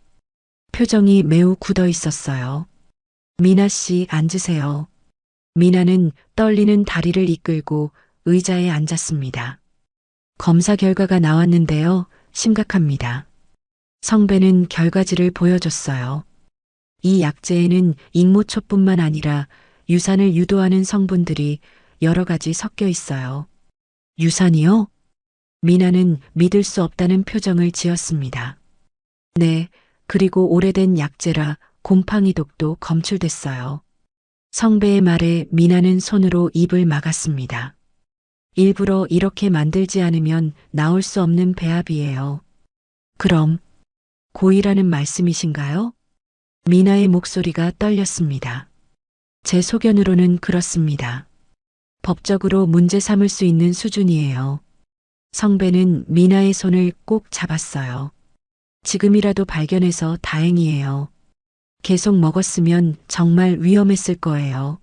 표정이 매우 굳어 있었어요. 미나 씨 앉으세요. 미나는 떨리는 다리를 이끌고 의자에 앉았습니다. 검사 결과가 나왔는데요. 심각합니다. 성배는 결과지를 보여줬어요. 이 약재에는 익모초뿐만 아니라 유산을 유도하는 성분들이 여러 가지 섞여 있어요. 유산이요? 미나는 믿을 수 없다는 표정을 지었습니다. 네, 그리고 오래된 약재라 곰팡이 독도 검출됐어요. 성배의 말에 미나는 손으로 입을 막았습니다. 일부러 이렇게 만들지 않으면 나올 수 없는 배합이에요. 그럼 고의라는 말씀이신가요? 미나의 목소리가 떨렸습니다. 제 소견으로는 그렇습니다. 법적으로 문제 삼을 수 있는 수준이에요. 성배는 미나의 손을 꼭 잡았어요. 지금이라도 발견해서 다행이에요. 계속 먹었으면 정말 위험했을 거예요.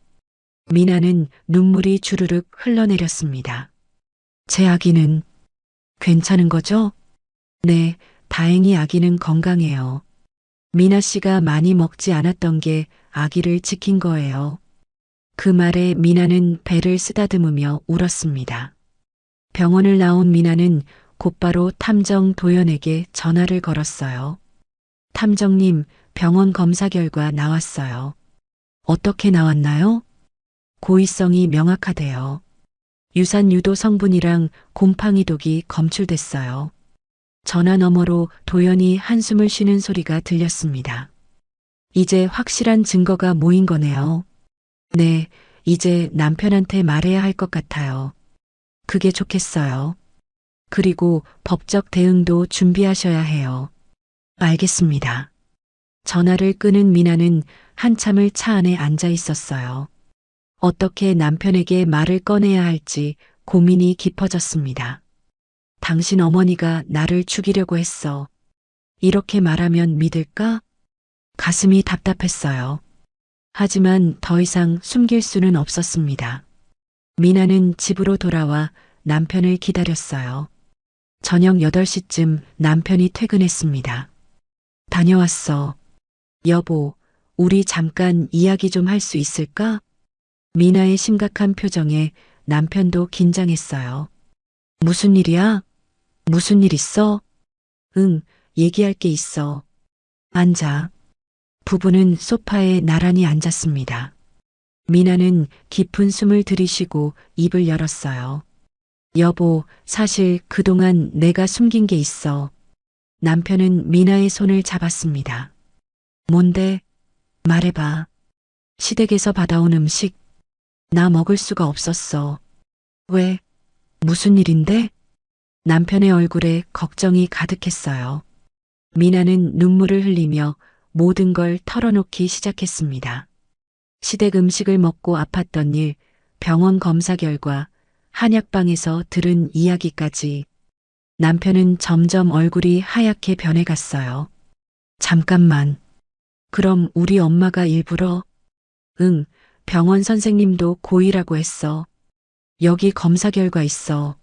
미나는 눈물이 주르륵 흘러내렸습니다. 제 아기는 괜찮은 거죠? 네, 다행히 아기는 건강해요. 미나 씨가 많이 먹지 않았던 게 아기를 지킨 거예요. 그 말에 미나는 배를 쓰다듬으며 울었습니다. 병원을 나온 미나는 곧바로 탐정 도연에게 전화를 걸었어요. 탐정님, 병원 검사 결과 나왔어요. 어떻게 나왔나요? 고의성이 명확하대요. 유산 유도 성분이랑 곰팡이 독이 검출됐어요. 전화 너머로 도연이 한숨을 쉬는 소리가 들렸습니다. 이제 확실한 증거가 모인 거네요. 네, 이제 남편한테 말해야 할 것 같아요. 그게 좋겠어요. 그리고 법적 대응도 준비하셔야 해요. 알겠습니다. 전화를 끄는 미나는 한참을 차 안에 앉아 있었어요. 어떻게 남편에게 말을 꺼내야 할지 고민이 깊어졌습니다. 당신 어머니가 나를 죽이려고 했어. 이렇게 말하면 믿을까? 가슴이 답답했어요. 하지만 더 이상 숨길 수는 없었습니다. 미나는 집으로 돌아와 남편을 기다렸어요. 저녁 8시쯤 남편이 퇴근했습니다. 다녀왔어. 여보, 우리 잠깐 이야기 좀 할 수 있을까? 미나의 심각한 표정에 남편도 긴장했어요. 무슨 일이야? 무슨 일 있어? 응, 얘기할 게 있어. 앉아. 부부는 소파에 나란히 앉았습니다. 미나는 깊은 숨을 들이쉬고 입을 열었어요. 여보, 사실 그동안 내가 숨긴 게 있어. 남편은 미나의 손을 잡았습니다. 뭔데? 말해봐. 시댁에서 받아온 음식. 나 먹을 수가 없었어. 왜? 무슨 일인데? 남편의 얼굴에 걱정이 가득했어요. 미나는 눈물을 흘리며 모든 걸 털어놓기 시작했습니다. 시댁 음식을 먹고 아팠던 일, 병원 검사 결과, 한약방에서 들은 이야기까지. 남편은 점점 얼굴이 하얗게 변해갔어요. 잠깐만. 그럼 우리 엄마가 일부러? 응, 병원 선생님도 고의라고 했어. 여기 검사 결과 있어.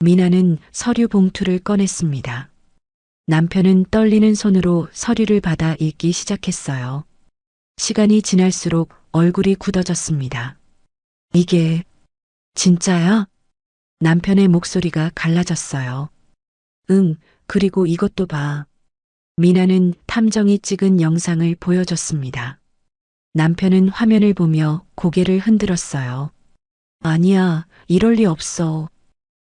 미나는 서류 봉투를 꺼냈습니다. 남편은 떨리는 손으로 서류를 받아 읽기 시작했어요. 시간이 지날수록 얼굴이 굳어졌습니다. 이게 진짜야? 남편의 목소리가 갈라졌어요. 응, 그리고 이것도 봐. 미나는 탐정이 찍은 영상을 보여줬습니다. 남편은 화면을 보며 고개를 흔들었어요. 아니야, 이럴 리 없어.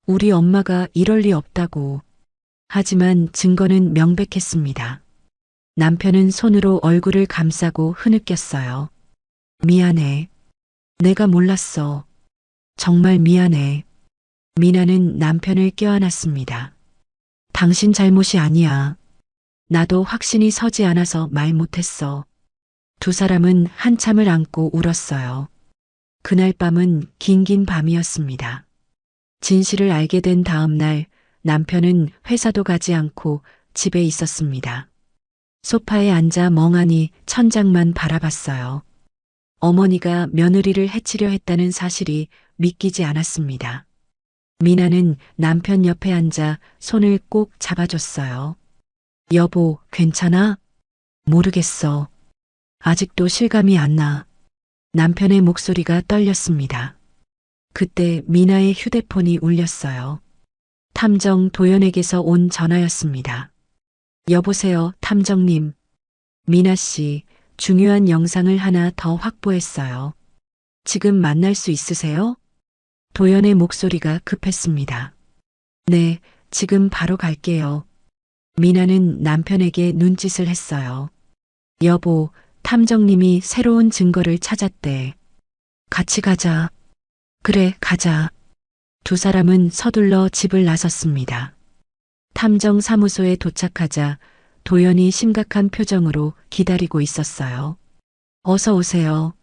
우리 엄마가 이럴 리 없다고. 하지만 증거는 명백했습니다. 남편은 손으로 얼굴을 감싸고 흐느꼈어요. 미안해. 내가 몰랐어. 정말 미안해. 미나는 남편을 껴안았습니다. 당신 잘못이 아니야. 나도 확신이 서지 않아서 말 못했어. 두 사람은 한참을 안고 울었어요. 그날 밤은 긴긴 밤이었습니다. 진실을 알게 된 다음 날 남편은 회사도 가지 않고 집에 있었습니다. 소파에 앉아 멍하니 천장만 바라봤어요. 어머니가 며느리를 해치려 했다는 사실이 믿기지 않았습니다. 미나는 남편 옆에 앉아 손을 꼭 잡아줬어요. 여보, 괜찮아? 모르겠어. 아직도 실감이 안 나. 남편의 목소리가 떨렸습니다. 그때 미나의 휴대폰이 울렸어요. 탐정 도연에게서 온 전화였습니다. 여보세요, 탐정님. 미나 씨, 중요한 영상을 하나 더 확보했어요. 지금 만날 수 있으세요? 도연의 목소리가 급했습니다. 네, 지금 바로 갈게요. 미나는 남편에게 눈짓을 했어요. 여보, 탐정님이 새로운 증거를 찾았대. 같이 가자. 그래, 가자. 두 사람은 서둘러 집을 나섰습니다. 탐정 사무소에 도착하자 도연이 심각한 표정으로 기다리고 있었어요. 어서 오세요.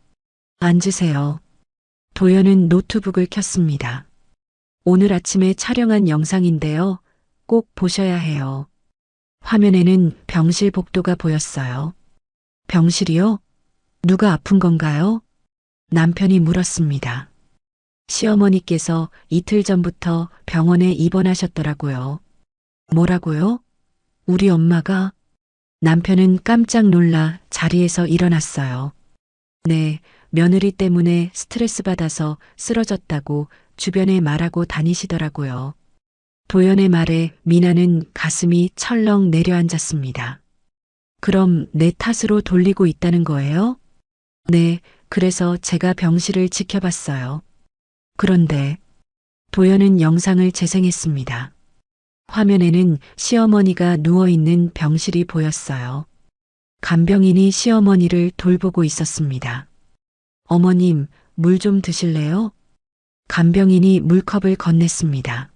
앉으세요. 도연은 노트북을 켰습니다. 오늘 아침에 촬영한 영상인데요. 꼭 보셔야 해요. 화면에는 병실 복도가 보였어요. 병실이요? 누가 아픈 건가요? 남편이 물었습니다. 시어머니께서 이틀 전부터 병원에 입원하셨더라고요. 뭐라고요? 우리 엄마가? 남편은 깜짝 놀라 자리에서 일어났어요. 네, 며느리 때문에 스트레스 받아서 쓰러졌다고 주변에 말하고 다니시더라고요. 도연의 말에 미나는 가슴이 철렁 내려앉았습니다. 그럼 내 탓으로 돌리고 있다는 거예요? 네, 그래서 제가 병실을 지켜봤어요. 그런데 도연은 영상을 재생했습니다. 화면에는 시어머니가 누워있는 병실이 보였어요. 간병인이 시어머니를 돌보고 있었습니다. 어머님, 물 좀 드실래요? 간병인이 물컵을 건넸습니다.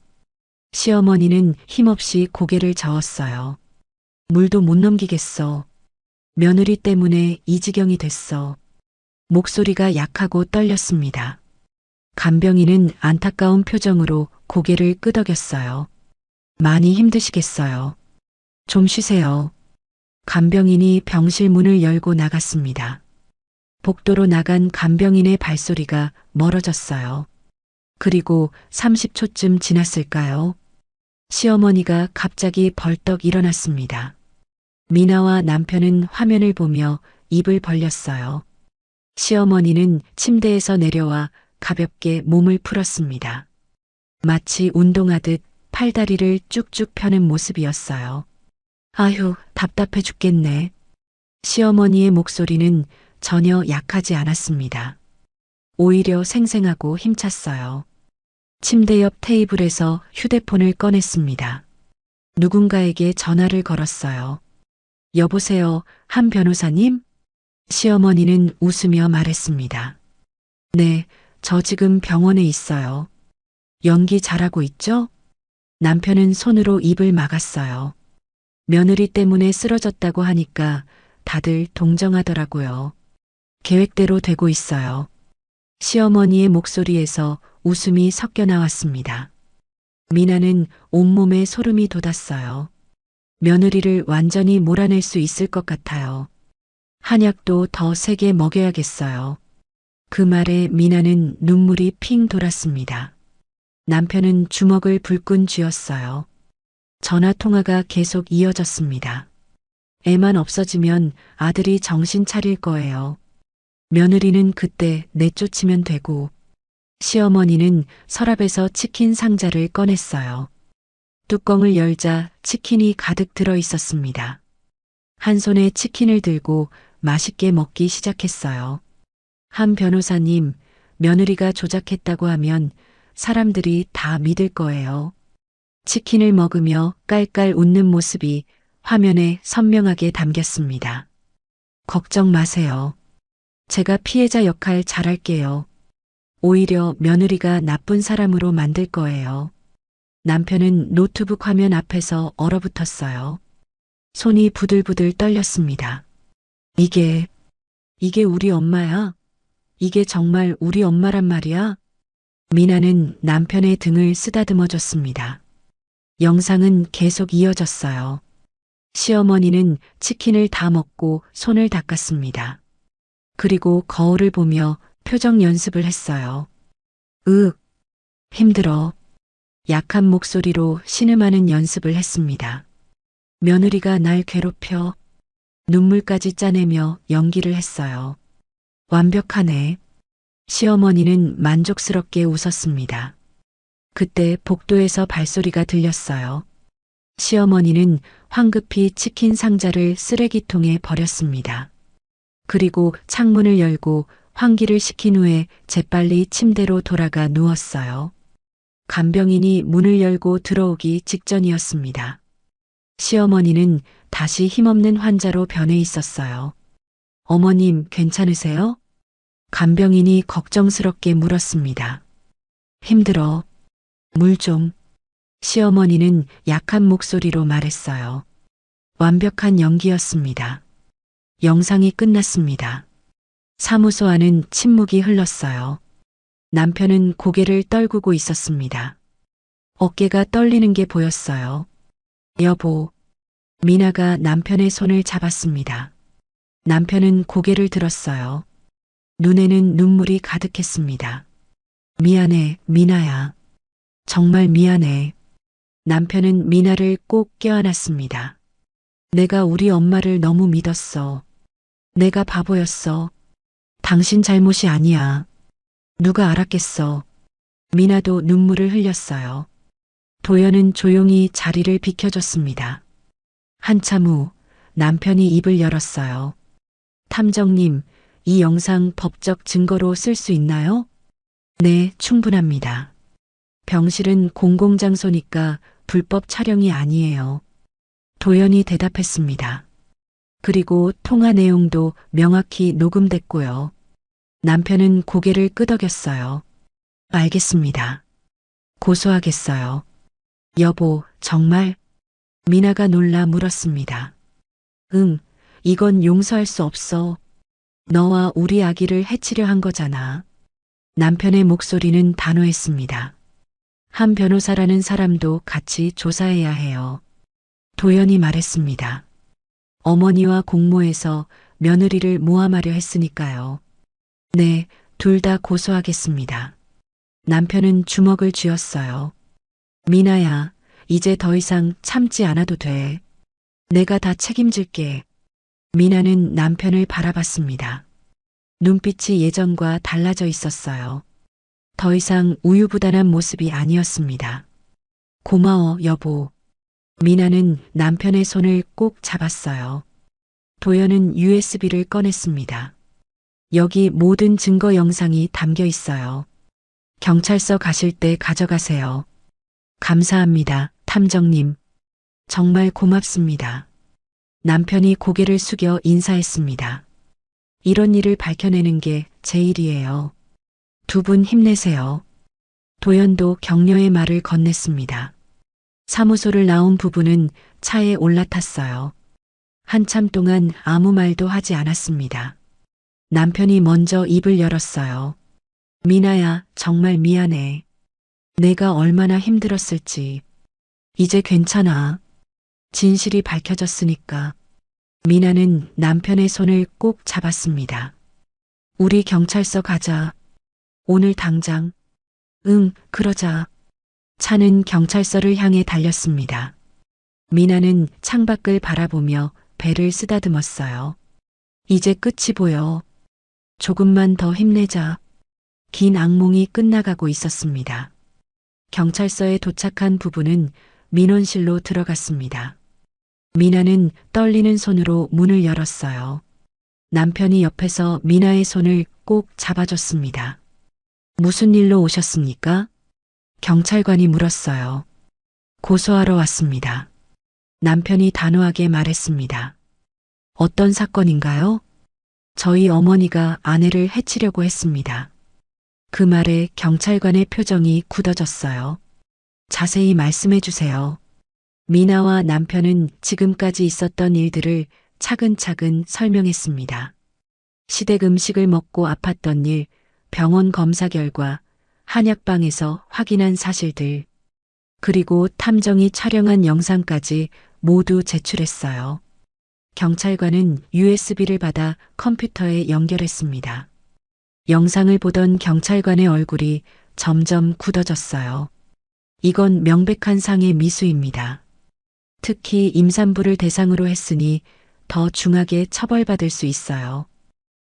시어머니는 힘없이 고개를 저었어요. 물도 못 넘기겠어. 며느리 때문에 이 지경이 됐어. 목소리가 약하고 떨렸습니다. 간병인은 안타까운 표정으로 고개를 끄덕였어요. 많이 힘드시겠어요. 좀 쉬세요. 간병인이 병실 문을 열고 나갔습니다. 복도로 나간 간병인의 발소리가 멀어졌어요. 그리고 30초쯤 지났을까요? 시어머니가 갑자기 벌떡 일어났습니다. 미나와 남편은 화면을 보며 입을 벌렸어요. 시어머니는 침대에서 내려와 가볍게 몸을 풀었습니다. 마치 운동하듯 팔다리를 쭉쭉 펴는 모습이었어요. 아휴, 답답해 죽겠네. 시어머니의 목소리는 전혀 약하지 않았습니다. 오히려 생생하고 힘찼어요. 침대 옆 테이블에서 휴대폰을 꺼냈습니다. 누군가에게 전화를 걸었어요. 여보세요, 한 변호사님? 시어머니는 웃으며 말했습니다. 네, 저 지금 병원에 있어요. 연기 잘하고 있죠? 남편은 손으로 입을 막았어요. 며느리 때문에 쓰러졌다고 하니까 다들 동정하더라고요. 계획대로 되고 있어요. 시어머니의 목소리에서 웃음이 섞여 나왔습니다. 미나는 온몸에 소름이 돋았어요. 며느리를 완전히 몰아낼 수 있을 것 같아요. 한약도 더 세게 먹여야겠어요. 그 말에 미나는 눈물이 핑 돌았습니다. 남편은 주먹을 불끈 쥐었어요. 전화 통화가 계속 이어졌습니다. 애만 없어지면 아들이 정신 차릴 거예요. 며느리는 그때 내쫓으면 되고, 시어머니는 서랍에서 치킨 상자를 꺼냈어요. 뚜껑을 열자 치킨이 가득 들어 있었습니다. 한 손에 치킨을 들고 맛있게 먹기 시작했어요. 한 변호사님, 며느리가 조작했다고 하면 사람들이 다 믿을 거예요. 치킨을 먹으며 깔깔 웃는 모습이 화면에 선명하게 담겼습니다. 걱정 마세요. 제가 피해자 역할 잘할게요. 오히려 며느리가 나쁜 사람으로 만들 거예요. 남편은 노트북 화면 앞에서 얼어붙었어요. 손이 부들부들 떨렸습니다. 이게 우리 엄마야? 이게 정말 우리 엄마란 말이야? 미나는 남편의 등을 쓰다듬어 줬습니다. 영상은 계속 이어졌어요. 시어머니는 치킨을 다 먹고 손을 닦았습니다. 그리고 거울을 보며 표정 연습을 했어요. 힘들어. 약한 목소리로 신음하는 연습을 했습니다. 며느리가 날 괴롭혀. 눈물까지 짜내며 연기를 했어요. 완벽하네. 시어머니는 만족스럽게 웃었습니다. 그때 복도에서 발소리가 들렸어요. 시어머니는 황급히 치킨 상자를 쓰레기통에 버렸습니다. 그리고 창문을 열고 환기를 시킨 후에 재빨리 침대로 돌아가 누웠어요. 간병인이 문을 열고 들어오기 직전이었습니다. 시어머니는 다시 힘없는 환자로 변해 있었어요. 어머님, 괜찮으세요? 간병인이 걱정스럽게 물었습니다. 힘들어. 물 좀. 시어머니는 약한 목소리로 말했어요. 완벽한 연기였습니다. 영상이 끝났습니다. 사무소 안은 침묵이 흘렀어요. 남편은 고개를 떨구고 있었습니다. 어깨가 떨리는 게 보였어요. 여보. 미나가 남편의 손을 잡았습니다. 남편은 고개를 들었어요. 눈에는 눈물이 가득했습니다. 미안해, 미나야. 정말 미안해. 남편은 미나를 꼭 껴안았습니다. 내가 우리 엄마를 너무 믿었어. 내가 바보였어. 당신 잘못이 아니야. 누가 알았겠어. 미나도 눈물을 흘렸어요. 도연은 조용히 자리를 비켜줬습니다. 한참 후 남편이 입을 열었어요. 탐정님, 이 영상 법적 증거로 쓸 수 있나요? 네, 충분합니다. 병실은 공공장소니까 불법 촬영이 아니에요. 도연이 대답했습니다. 그리고 통화 내용도 명확히 녹음됐고요. 남편은 고개를 끄덕였어요. 알겠습니다. 고소하겠어요. 여보, 정말? 미나가 놀라 물었습니다. 응, 이건 용서할 수 없어. 너와 우리 아기를 해치려 한 거잖아. 남편의 목소리는 단호했습니다. 한 변호사라는 사람도 같이 조사해야 해요. 도연이 말했습니다. 어머니와 공모해서 며느리를 모함하려 했으니까요. 네, 둘 다 고소하겠습니다. 남편은 주먹을 쥐었어요. 미나야, 이제 더 이상 참지 않아도 돼. 내가 다 책임질게. 미나는 남편을 바라봤습니다. 눈빛이 예전과 달라져 있었어요. 더 이상 우유부단한 모습이 아니었습니다. 고마워, 여보. 미나는 남편의 손을 꼭 잡았어요. 도연은 USB를 꺼냈습니다. 여기 모든 증거 영상이 담겨 있어요. 경찰서 가실 때 가져가세요. 감사합니다, 탐정님. 정말 고맙습니다. 남편이 고개를 숙여 인사했습니다. 이런 일을 밝혀내는 게 제 일이에요. 두 분 힘내세요. 도연도 격려의 말을 건넸습니다. 사무소를 나온 부부는 차에 올라탔어요. 한참 동안 아무 말도 하지 않았습니다. 남편이 먼저 입을 열었어요. 미나야, 정말 미안해. 내가 얼마나 힘들었을지. 이제 괜찮아. 진실이 밝혀졌으니까. 미나는 남편의 손을 꼭 잡았습니다. 우리 경찰서 가자. 오늘 당장. 응, 그러자. 차는 경찰서를 향해 달렸습니다. 미나는 창밖을 바라보며 배를 쓰다듬었어요. 이제 끝이 보여. 조금만 더 힘내자. 긴 악몽이 끝나가고 있었습니다. 경찰서에 도착한 부부는 민원실로 들어갔습니다. 미나는 떨리는 손으로 문을 열었어요. 남편이 옆에서 미나의 손을 꼭 잡아줬습니다. 무슨 일로 오셨습니까? 경찰관이 물었어요. 고소하러 왔습니다. 남편이 단호하게 말했습니다. 어떤 사건인가요? 저희 어머니가 아내를 해치려고 했습니다. 그 말에 경찰관의 표정이 굳어졌어요. 자세히 말씀해 주세요. 미나와 남편은 지금까지 있었던 일들을 차근차근 설명했습니다. 시댁 음식을 먹고 아팠던 일, 병원 검사 결과, 한약방에서 확인한 사실들, 그리고 탐정이 촬영한 영상까지 모두 제출했어요. 경찰관은 USB를 받아 컴퓨터에 연결했습니다. 영상을 보던 경찰관의 얼굴이 점점 굳어졌어요. 이건 명백한 상해 미수입니다. 특히 임산부를 대상으로 했으니 더 중하게 처벌받을 수 있어요.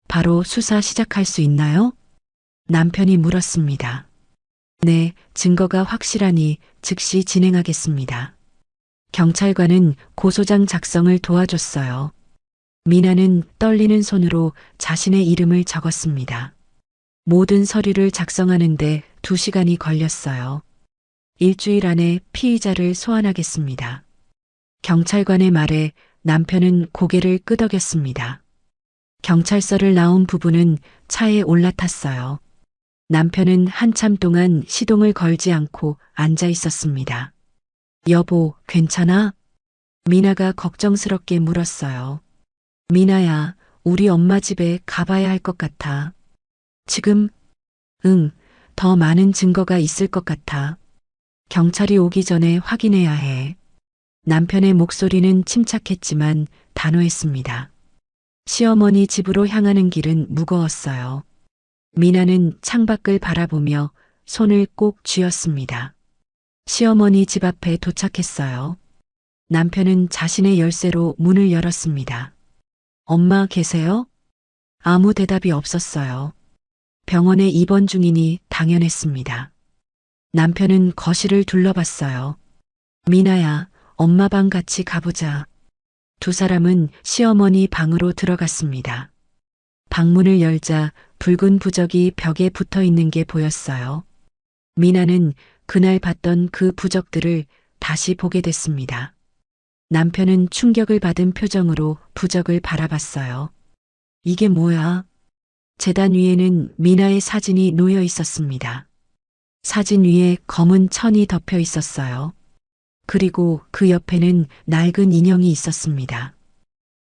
바로 수사 시작할 수 있나요? 남편이 물었습니다. 네, 증거가 확실하니 즉시 진행하겠습니다. 경찰관은 고소장 작성을 도와줬어요. 미나는 떨리는 손으로 자신의 이름을 적었습니다. 모든 서류를 작성하는데 2시간이 걸렸어요. 일주일 안에 피의자를 소환하겠습니다. 경찰관의 말에 남편은 고개를 끄덕였습니다. 경찰서를 나온 부부는 차에 올라탔어요. 남편은 한참 동안 시동을 걸지 않고 앉아 있었습니다. 여보, 괜찮아? 미나가 걱정스럽게 물었어요. 미나야, 우리 엄마 집에 가봐야 할 것 같아. 지금? 응, 더 많은 증거가 있을 것 같아. 경찰이 오기 전에 확인해야 해. 남편의 목소리는 침착했지만 단호했습니다. 시어머니 집으로 향하는 길은 무거웠어요. 미나는 창밖을 바라보며 손을 꼭 쥐었습니다. 시어머니 집 앞에 도착했어요. 남편은 자신의 열쇠로 문을 열었습니다. 엄마 계세요? 아무 대답이 없었어요. 병원에 입원 중이니 당연했습니다. 남편은 거실을 둘러봤어요. 미나야, 엄마 방 같이 가보자. 2사람은 시어머니 방으로 들어갔습니다. 방문을 열자 붉은 부적이 벽에 붙어 있는 게 보였어요. 미나는 그날 봤던 그 부적들을 다시 보게 됐습니다. 남편은 충격을 받은 표정으로 부적을 바라봤어요. 이게 뭐야? 재단 위에는 미나의 사진이 놓여 있었습니다. 사진 위에 검은 천이 덮여 있었어요. 그리고 그 옆에는 낡은 인형이 있었습니다.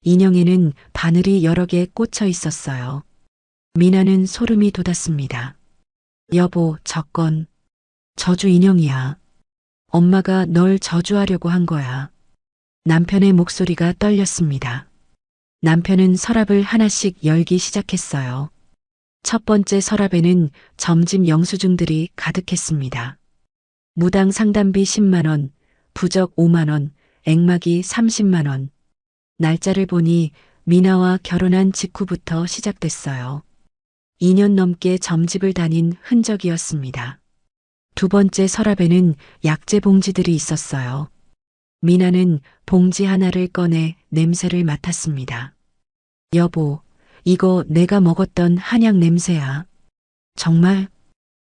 인형에는 바늘이 여러 개 꽂혀 있었어요. 미나는 소름이 돋았습니다. 여보, 저건 저주 인형이야. 엄마가 널 저주하려고 한 거야. 남편의 목소리가 떨렸습니다. 남편은 서랍을 하나씩 열기 시작했어요. 첫 번째 서랍에는 점집 영수증들이 가득했습니다. 무당 상담비 10만 원, 부적 5만 원, 액막이 30만 원. 날짜를 보니 미나와 결혼한 직후부터 시작됐어요. 2년 넘게 점집을 다닌 흔적이었습니다. 두 번째 서랍에는 약재 봉지들이 있었어요. 미나는 봉지 하나를 꺼내 냄새를 맡았습니다. 여보, 이거 내가 먹었던 한약 냄새야. 정말?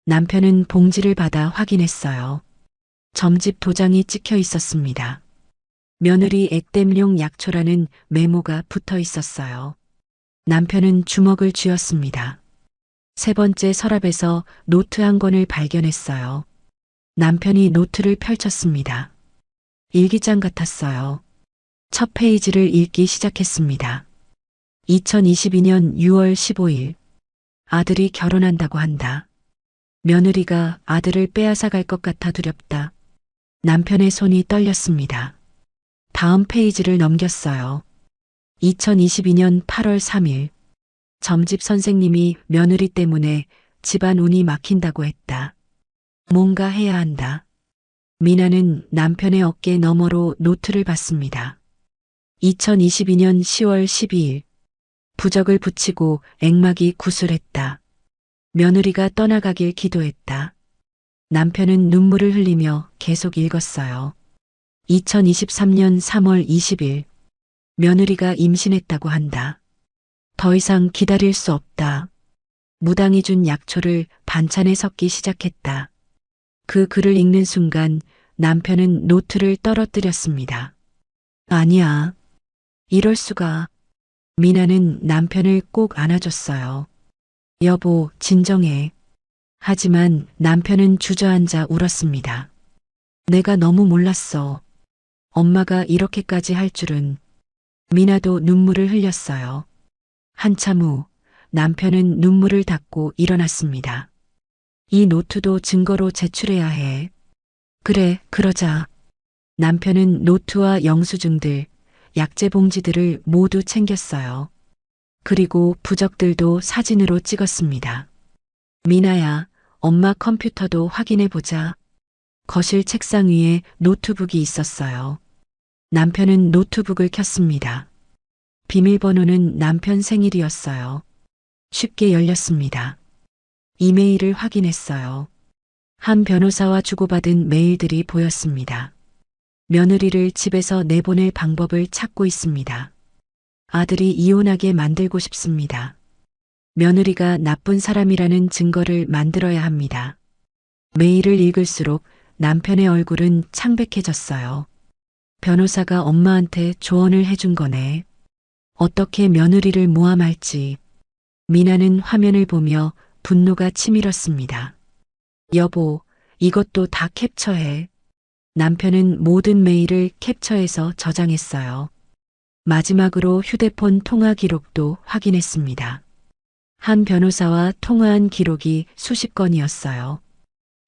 남편은 봉지를 받아 확인했어요. 점집 도장이 찍혀 있었습니다. 며느리 액땜용 약초라는 메모가 붙어 있었어요. 남편은 주먹을 쥐었습니다. 세 번째 서랍에서 노트 한 권을 발견했어요. 남편이 노트를 펼쳤습니다. 일기장 같았어요. 첫 페이지를 읽기 시작했습니다. 2022년 6월 15일. 아들이 결혼한다고 한다. 며느리가 아들을 빼앗아 갈 것 같아 두렵다. 남편의 손이 떨렸습니다. 다음 페이지를 넘겼어요. 2022년 8월 3일. 점집 선생님이 며느리 때문에 집안 운이 막힌다고 했다. 뭔가 해야 한다. 미나는 남편의 어깨 너머로 노트를 봤습니다. 2022년 10월 12일. 부적을 붙이고 액막이 구술했다. 며느리가 떠나가길 기도했다. 남편은 눈물을 흘리며 계속 읽었어요. 2023년 3월 20일. 며느리가 임신했다고 한다. 더 이상 기다릴 수 없다. 무당이 준 약초를 반찬에 섞기 시작했다. 그 글을 읽는 순간 남편은 노트를 떨어뜨렸습니다. 아니야. 이럴 수가. 미나는 남편을 꼭 안아줬어요. 여보, 진정해. 하지만 남편은 주저앉아 울었습니다. 내가 너무 몰랐어. 엄마가 이렇게까지 할 줄은. 미나도 눈물을 흘렸어요. 한참 후 남편은 눈물을 닦고 일어났습니다. 이 노트도 증거로 제출해야 해. 그래, 그러자. 남편은 노트와 영수증들, 약재 봉지들을 모두 챙겼어요. 그리고 부적들도 사진으로 찍었습니다. 미나야, 엄마 컴퓨터도 확인해 보자. 거실 책상 위에 노트북이 있었어요. 남편은 노트북을 켰습니다. 비밀번호는 남편 생일이었어요. 쉽게 열렸습니다. 이메일을 확인했어요. 한 변호사와 주고받은 메일들이 보였습니다. 며느리를 집에서 내보낼 방법을 찾고 있습니다. 아들이 이혼하게 만들고 싶습니다. 며느리가 나쁜 사람이라는 증거를 만들어야 합니다. 메일을 읽을수록 남편의 얼굴은 창백해졌어요. 변호사가 엄마한테 조언을 해준 거네. 어떻게 며느리를 모함할지. 미나는 화면을 보며 분노가 치밀었습니다. 여보, 이것도 다 캡처해. 남편은 모든 메일을 캡처해서 저장했어요. 마지막으로 휴대폰 통화 기록도 확인했습니다. 한 변호사와 통화한 기록이 수십 건이었어요.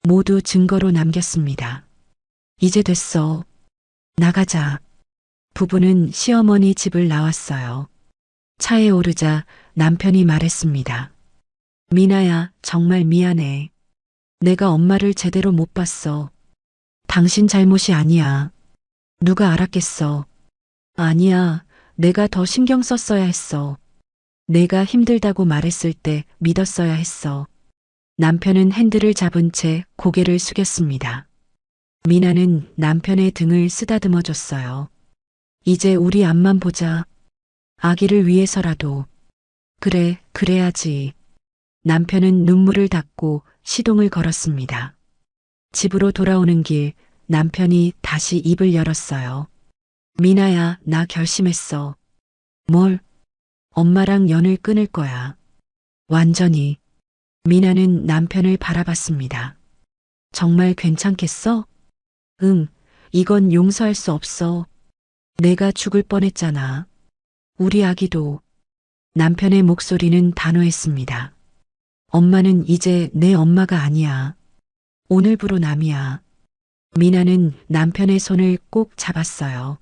모두 증거로 남겼습니다. 이제 됐어. 나가자. 부부는 시어머니 집을 나왔어요. 차에 오르자 남편이 말했습니다. 미나야, 정말 미안해. 내가 엄마를 제대로 못 봤어. 당신 잘못이 아니야. 누가 알았겠어. 아니야, 내가 더 신경 썼어야 했어. 내가 힘들다고 말했을 때 믿었어야 했어. 남편은 핸들을 잡은 채 고개를 숙였습니다. 미나는 남편의 등을 쓰다듬어 줬어요. 이제 우리 앞만 보자. 아기를 위해서라도. 그래, 그래야지. 남편은 눈물을 닦고 시동을 걸었습니다. 집으로 돌아오는 길 남편이 다시 입을 열었어요. 미나야, 나 결심했어. 뭘? 엄마랑 연을 끊을 거야. 완전히. 미나는 남편을 바라봤습니다. 정말 괜찮겠어? 응, 이건 용서할 수 없어. 내가 죽을 뻔했잖아. 우리 아기도. 남편의 목소리는 단호했습니다. 엄마는 이제 내 엄마가 아니야. 오늘부로 남이야. 미나는 남편의 손을 꼭 잡았어요.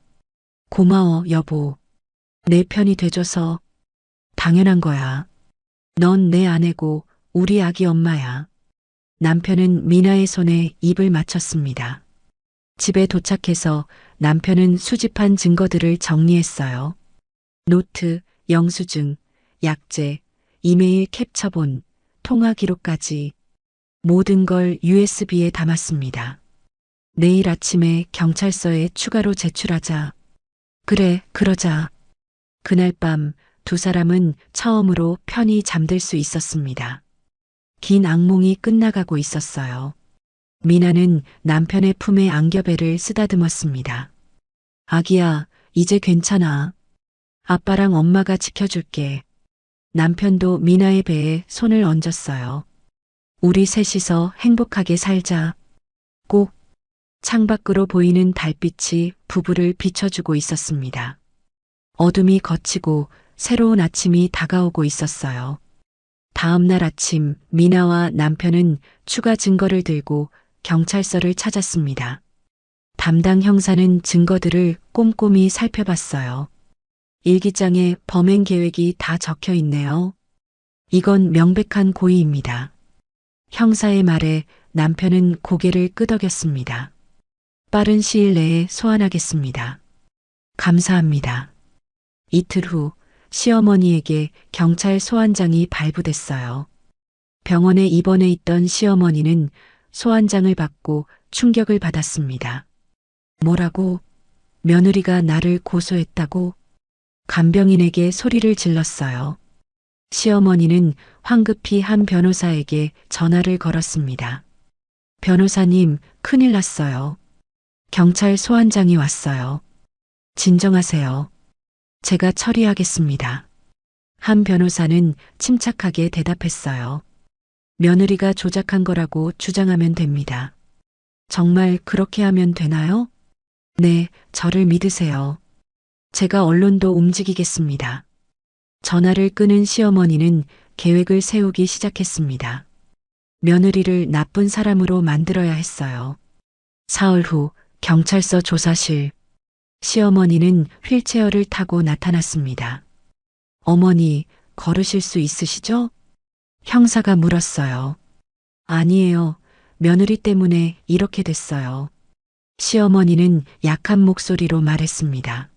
고마워, 여보. 내 편이 돼줘서. 당연한 거야. 넌 내 아내고 우리 아기 엄마야. 남편은 미나의 손에 입을 맞췄습니다. 집에 도착해서 남편은 수집한 증거들을 정리했어요. 노트, 영수증, 약재, 이메일 캡처본, 통화 기록까지 모든 걸 USB에 담았습니다. 내일 아침에 경찰서에 추가로 제출하자. 그래, 그러자. 그날 밤 두 사람은 처음으로 편히 잠들 수 있었습니다. 긴 악몽이 끝나가고 있었어요. 미나는 남편의 품에 안겨배를 쓰다듬었습니다. 아기야, 이제 괜찮아. 아빠랑 엄마가 지켜줄게. 남편도 미나의 배에 손을 얹었어요. 우리 셋이서 행복하게 살자. 꼭. 창밖으로 보이는 달빛이 부부를 비춰주고 있었습니다. 어둠이 걷히고 새로운 아침이 다가오고 있었어요. 다음 날 아침 미나와 남편은 추가 증거를 들고 경찰서를 찾았습니다. 담당 형사는 증거들을 꼼꼼히 살펴봤어요. 일기장에 범행 계획이 다 적혀 있네요. 이건 명백한 고의입니다. 형사의 말에 남편은 고개를 끄덕였습니다. 빠른 시일 내에 소환하겠습니다. 감사합니다. 이틀 후 시어머니에게 경찰 소환장이 발부됐어요. 병원에 입원해 있던 시어머니는 소환장을 받고 충격을 받았습니다. 뭐라고? 며느리가 나를 고소했다고? 간병인에게 소리를 질렀어요. 시어머니는 황급히 한 변호사에게 전화를 걸었습니다. 변호사님, 큰일 났어요. 경찰 소환장이 왔어요. 진정하세요. 제가 처리하겠습니다. 한 변호사는 침착하게 대답했어요. 며느리가 조작한 거라고 주장하면 됩니다. 정말 그렇게 하면 되나요? 네, 저를 믿으세요. 제가 언론도 움직이겠습니다. 전화를 끊은 시어머니는 계획을 세우기 시작했습니다. 며느리를 나쁜 사람으로 만들어야 했어요. 사흘 후 경찰서 조사실. 시어머니는 휠체어를 타고 나타났습니다. 어머니, 걸으실 수 있으시죠? 형사가 물었어요. 아니에요. 며느리 때문에 이렇게 됐어요. 시어머니는 약한 목소리로 말했습니다.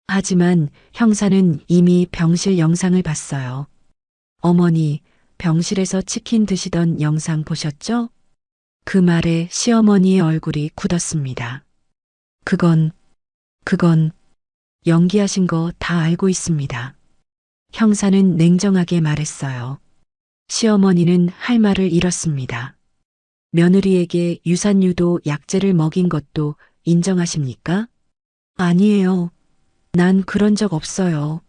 하지만 형사는 이미 병실 영상을 봤어요. 어머니, 병실에서 치킨 드시던 영상 보셨죠? 그 말에 시어머니의 얼굴이 굳었습니다. 그건 연기하신 거 다 알고 있습니다. 형사는 냉정하게 말했어요. 시어머니는 할 말을 잃었습니다. 며느리에게 유산유도 약제를 먹인 것도 인정하십니까? 아니에요. 난 그런 적 없어요.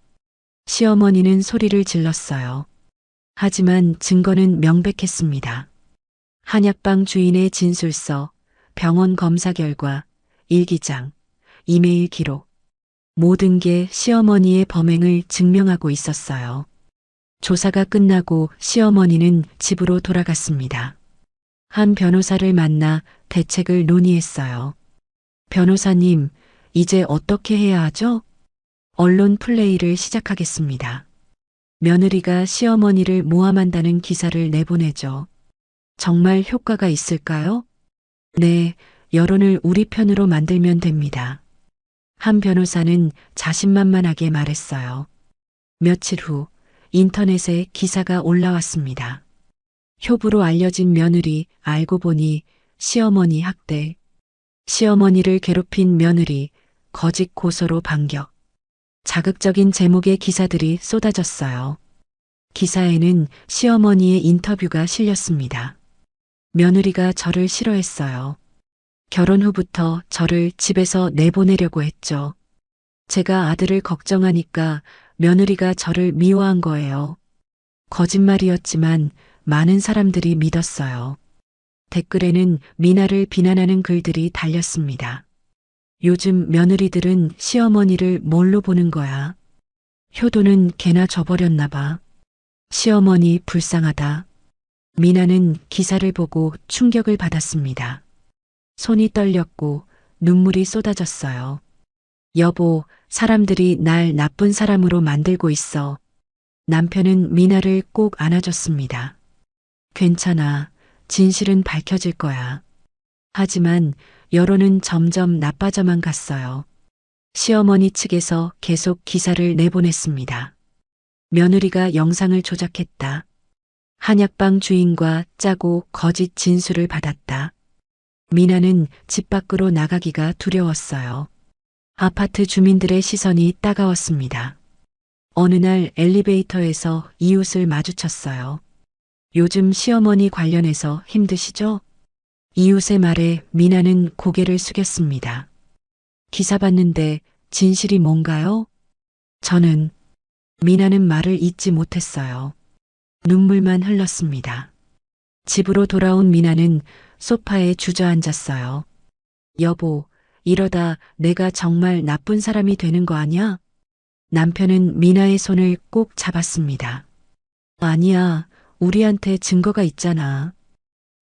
시어머니는 소리를 질렀어요. 하지만 증거는 명백했습니다. 한약방 주인의 진술서, 병원 검사 결과, 일기장, 이메일 기록, 모든 게 시어머니의 범행을 증명하고 있었어요. 조사가 끝나고 시어머니는 집으로 돌아갔습니다. 한 변호사를 만나 대책을 논의했어요. 변호사님, 이제 어떻게 해야 하죠? 언론 플레이를 시작하겠습니다. 며느리가 시어머니를 모함한다는 기사를 내보내죠. 정말 효과가 있을까요? 네, 여론을 우리 편으로 만들면 됩니다. 한 변호사는 자신만만하게 말했어요. 며칠 후 인터넷에 기사가 올라왔습니다. 효부로 알려진 며느리 알고 보니 시어머니 학대. 시어머니를 괴롭힌 며느리 거짓 고소로 반격. 자극적인 제목의 기사들이 쏟아졌어요. 기사에는 시어머니의 인터뷰가 실렸습니다. 며느리가 저를 싫어했어요. 결혼 후부터 저를 집에서 내보내려고 했죠. 제가 아들을 걱정하니까 며느리가 저를 미워한 거예요. 거짓말이었지만 많은 사람들이 믿었어요. 댓글에는 미나를 비난하는 글들이 달렸습니다. 요즘 며느리들은 시어머니를 뭘로 보는 거야? 효도는 개나 줘버렸나 봐. 시어머니 불쌍하다. 미나는 기사를 보고 충격을 받았습니다. 손이 떨렸고 눈물이 쏟아졌어요. 여보, 사람들이 날 나쁜 사람으로 만들고 있어. 남편은 미나를 꼭 안아줬습니다. 괜찮아. 진실은 밝혀질 거야. 하지만 여론은 점점 나빠져만 갔어요. 시어머니 측에서 계속 기사를 내보냈습니다. 며느리가 영상을 조작했다. 한약방 주인과 짜고 거짓 진술을 받았다. 미나는 집 밖으로 나가기가 두려웠어요. 아파트 주민들의 시선이 따가웠습니다. 어느 날 엘리베이터에서 이웃을 마주쳤어요. 요즘 시어머니 관련해서 힘드시죠? 이웃의 말에 미나는 고개를 숙였습니다. 기사 봤는데 진실이 뭔가요? 저는 미나는 말을 잇지 못했어요. 눈물만 흘렀습니다. 집으로 돌아온 미나는 소파에 주저앉았어요. 여보, 이러다 내가 정말 나쁜 사람이 되는 거 아니야? 남편은 미나의 손을 꼭 잡았습니다. 아니야, 우리한테 증거가 있잖아.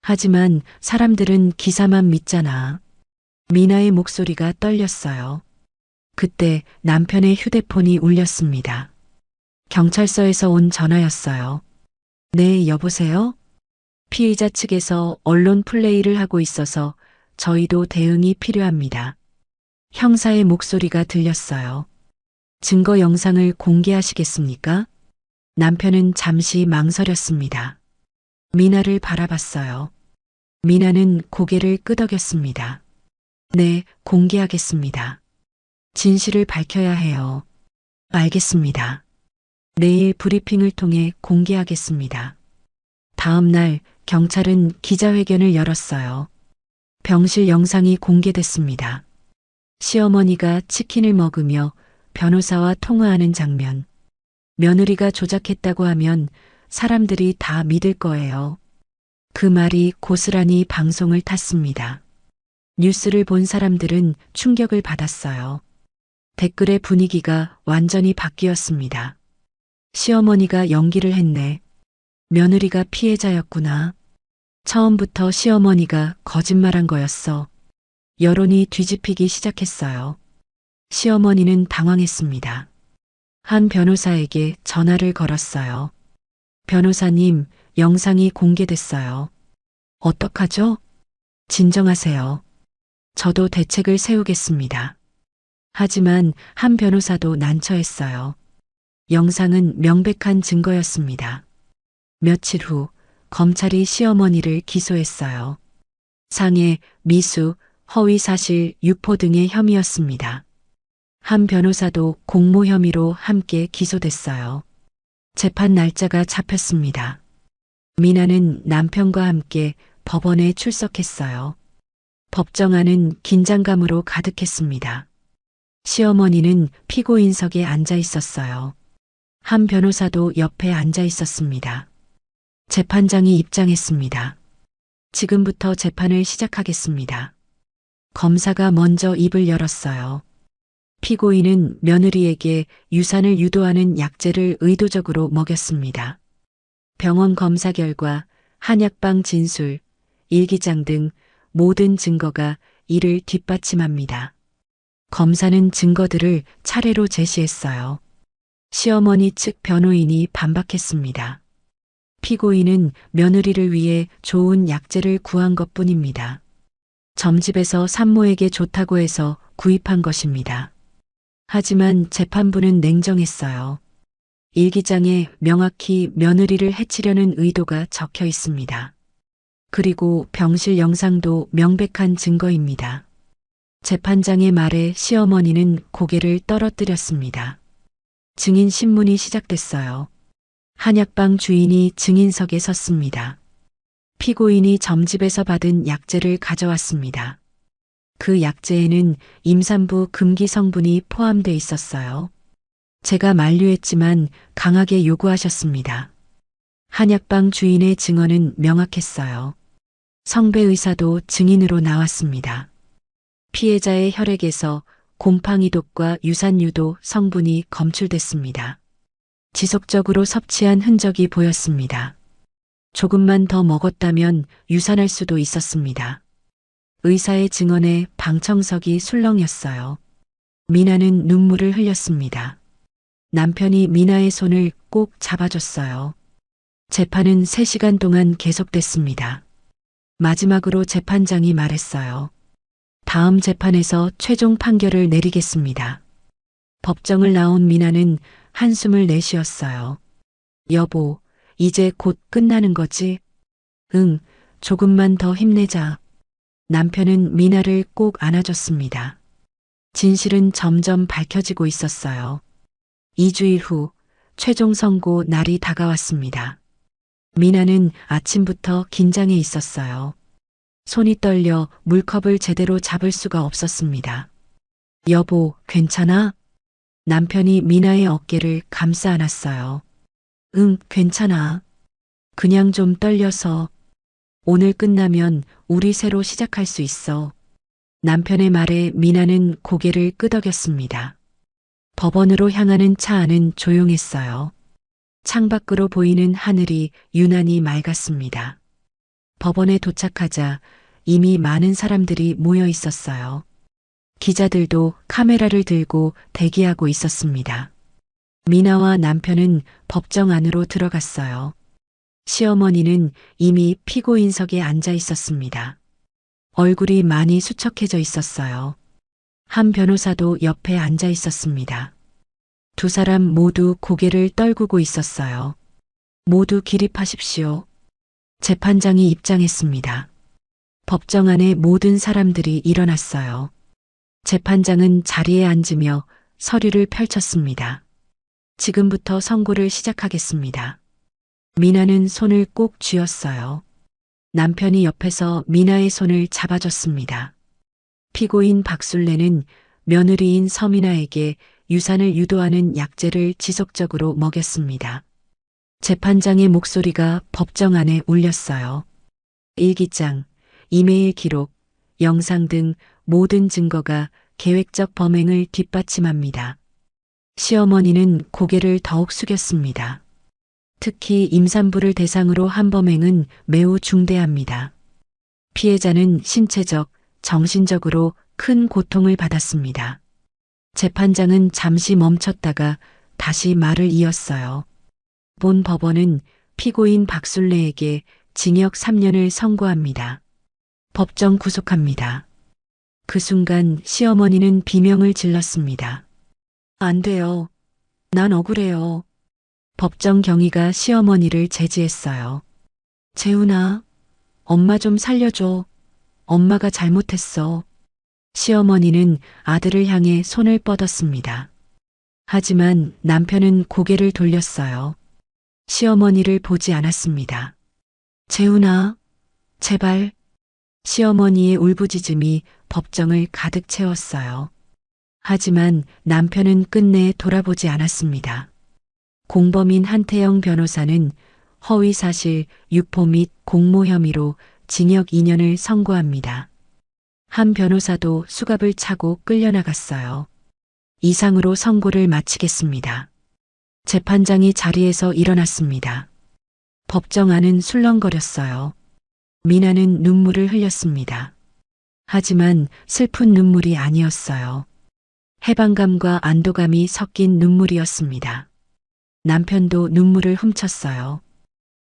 하지만 사람들은 기사만 믿잖아. 미나의 목소리가 떨렸어요. 그때 남편의 휴대폰이 울렸습니다. 경찰서에서 온 전화였어요. 네, 여보세요? 피의자 측에서 언론 플레이를 하고 있어서 저희도 대응이 필요합니다. 형사의 목소리가 들렸어요. 증거 영상을 공개하시겠습니까? 남편은 잠시 망설였습니다. 미나를 바라봤어요. 미나는 고개를 끄덕였습니다. 네, 공개하겠습니다. 진실을 밝혀야 해요. 알겠습니다. 내일 브리핑을 통해 공개하겠습니다. 다음 날 경찰은 기자회견을 열었어요. 병실 영상이 공개됐습니다. 시어머니가 치킨을 먹으며 변호사와 통화하는 장면. 며느리가 조작했다고 하면 사람들이 다 믿을 거예요. 그 말이 고스란히 방송을 탔습니다. 뉴스를 본 사람들은 충격을 받았어요. 댓글의 분위기가 완전히 바뀌었습니다. 시어머니가 연기를 했네. 며느리가 피해자였구나. 처음부터 시어머니가 거짓말한 거였어. 여론이 뒤집히기 시작했어요. 시어머니는 당황했습니다. 한 변호사에게 전화를 걸었어요. 변호사님, 영상이 공개됐어요. 어떡하죠? 진정하세요. 저도 대책을 세우겠습니다. 하지만 한 변호사도 난처했어요. 영상은 명백한 증거였습니다. 며칠 후 검찰이 시어머니를 기소했어요. 상해, 미수, 허위사실, 유포 등의 혐의였습니다. 한 변호사도 공모 혐의로 함께 기소됐어요. 재판 날짜가 잡혔습니다. 미나는 남편과 함께 법원에 출석했어요. 법정안은 긴장감으로 가득했습니다. 시어머니는 피고인석에 앉아 있었어요. 한 변호사도 옆에 앉아 있었습니다. 재판장이 입장했습니다. 지금부터 재판을 시작하겠습니다. 검사가 먼저 입을 열었어요. 피고인은 며느리에게 유산을 유도하는 약재를 의도적으로 먹였습니다. 병원 검사 결과, 한약방 진술, 일기장 등 모든 증거가 이를 뒷받침합니다. 검사는 증거들을 차례로 제시했어요. 시어머니 측 변호인이 반박했습니다. 피고인은 며느리를 위해 좋은 약재를 구한 것뿐입니다. 점집에서 산모에게 좋다고 해서 구입한 것입니다. 하지만 재판부는 냉정했어요. 일기장에 명확히 며느리를 해치려는 의도가 적혀 있습니다. 그리고 병실 영상도 명백한 증거입니다. 재판장의 말에 시어머니는 고개를 떨어뜨렸습니다. 증인 신문이 시작됐어요. 한약방 주인이 증인석에 섰습니다. 피고인이 점집에서 받은 약재를 가져왔습니다. 그 약재에는 임산부 금기 성분이 포함돼 있었어요. 제가 만류했지만 강하게 요구하셨습니다. 한약방 주인의 증언은 명확했어요. 성배 의사도 증인으로 나왔습니다. 피해자의 혈액에서 곰팡이독과 유산유도 성분이 검출됐습니다. 지속적으로 섭취한 흔적이 보였습니다. 조금만 더 먹었다면 유산할 수도 있었습니다. 의사의 증언에 방청석이 술렁였어요. 미나는 눈물을 흘렸습니다. 남편이 미나의 손을 꼭 잡아줬어요. 재판은 3시간 동안 계속됐습니다. 마지막으로 재판장이 말했어요. 다음 재판에서 최종 판결을 내리겠습니다. 법정을 나온 미나는 한숨을 내쉬었어요. 여보, 이제 곧 끝나는 거지? 응, 조금만 더 힘내자. 남편은 미나를 꼭 안아줬습니다. 진실은 점점 밝혀지고 있었어요. 2주일 후 최종 선고 날이 다가왔습니다. 미나는 아침부터 긴장해 있었어요. 손이 떨려 물컵을 제대로 잡을 수가 없었습니다. 여보, 괜찮아? 남편이 미나의 어깨를 감싸 안았어요. 응, 괜찮아. 그냥 좀 떨려서. 오늘 끝나면 우리 새로 시작할 수 있어. 남편의 말에 미나는 고개를 끄덕였습니다. 법원으로 향하는 차 안은 조용했어요. 창밖으로 보이는 하늘이 유난히 맑았습니다. 법원에 도착하자 이미 많은 사람들이 모여 있었어요. 기자들도 카메라를 들고 대기하고 있었습니다. 미나와 남편은 법정 안으로 들어갔어요. 시어머니는 이미 피고인석에 앉아 있었습니다. 얼굴이 많이 수척해져 있었어요. 한 변호사도 옆에 앉아 있었습니다. 두 사람 모두 고개를 떨구고 있었어요. 모두 기립하십시오. 재판장이 입장했습니다. 법정 안에 모든 사람들이 일어났어요. 재판장은 자리에 앉으며 서류를 펼쳤습니다. 지금부터 선고를 시작하겠습니다. 미나는 손을 꼭 쥐었어요. 남편이 옆에서 미나의 손을 잡아줬습니다. 피고인 박술래는 며느리인 서미나에게 유산을 유도하는 약재를 지속적으로 먹였습니다. 재판장의 목소리가 법정 안에 울렸어요. 일기장, 이메일 기록, 영상 등 모든 증거가 계획적 범행을 뒷받침합니다. 시어머니는 고개를 더욱 숙였습니다. 특히 임산부를 대상으로 한 범행은 매우 중대합니다. 피해자는 신체적, 정신적으로 큰 고통을 받았습니다. 재판장은 잠시 멈췄다가 다시 말을 이었어요. 본 법원은 피고인 박술래에게 징역 3년을 선고합니다. 법정 구속합니다. 그 순간 시어머니는 비명을 질렀습니다. 안 돼요. 난 억울해요. 법정 경위가 시어머니를 제지했어요. 재훈아, 엄마 좀 살려줘. 엄마가 잘못했어. 시어머니는 아들을 향해 손을 뻗었습니다. 하지만 남편은 고개를 돌렸어요. 시어머니를 보지 않았습니다. 재훈아, 제발. 시어머니의 울부짖음이 법정을 가득 채웠어요. 하지만 남편은 끝내 돌아보지 않았습니다. 공범인 한태영 변호사는 허위사실, 유포 및 공모 혐의로 징역 2년을 선고합니다. 한 변호사도 수갑을 차고 끌려나갔어요. 이상으로 선고를 마치겠습니다. 재판장이 자리에서 일어났습니다. 법정 안은 술렁거렸어요. 미나는 눈물을 흘렸습니다. 하지만 슬픈 눈물이 아니었어요. 해방감과 안도감이 섞인 눈물이었습니다. 남편도 눈물을 훔쳤어요.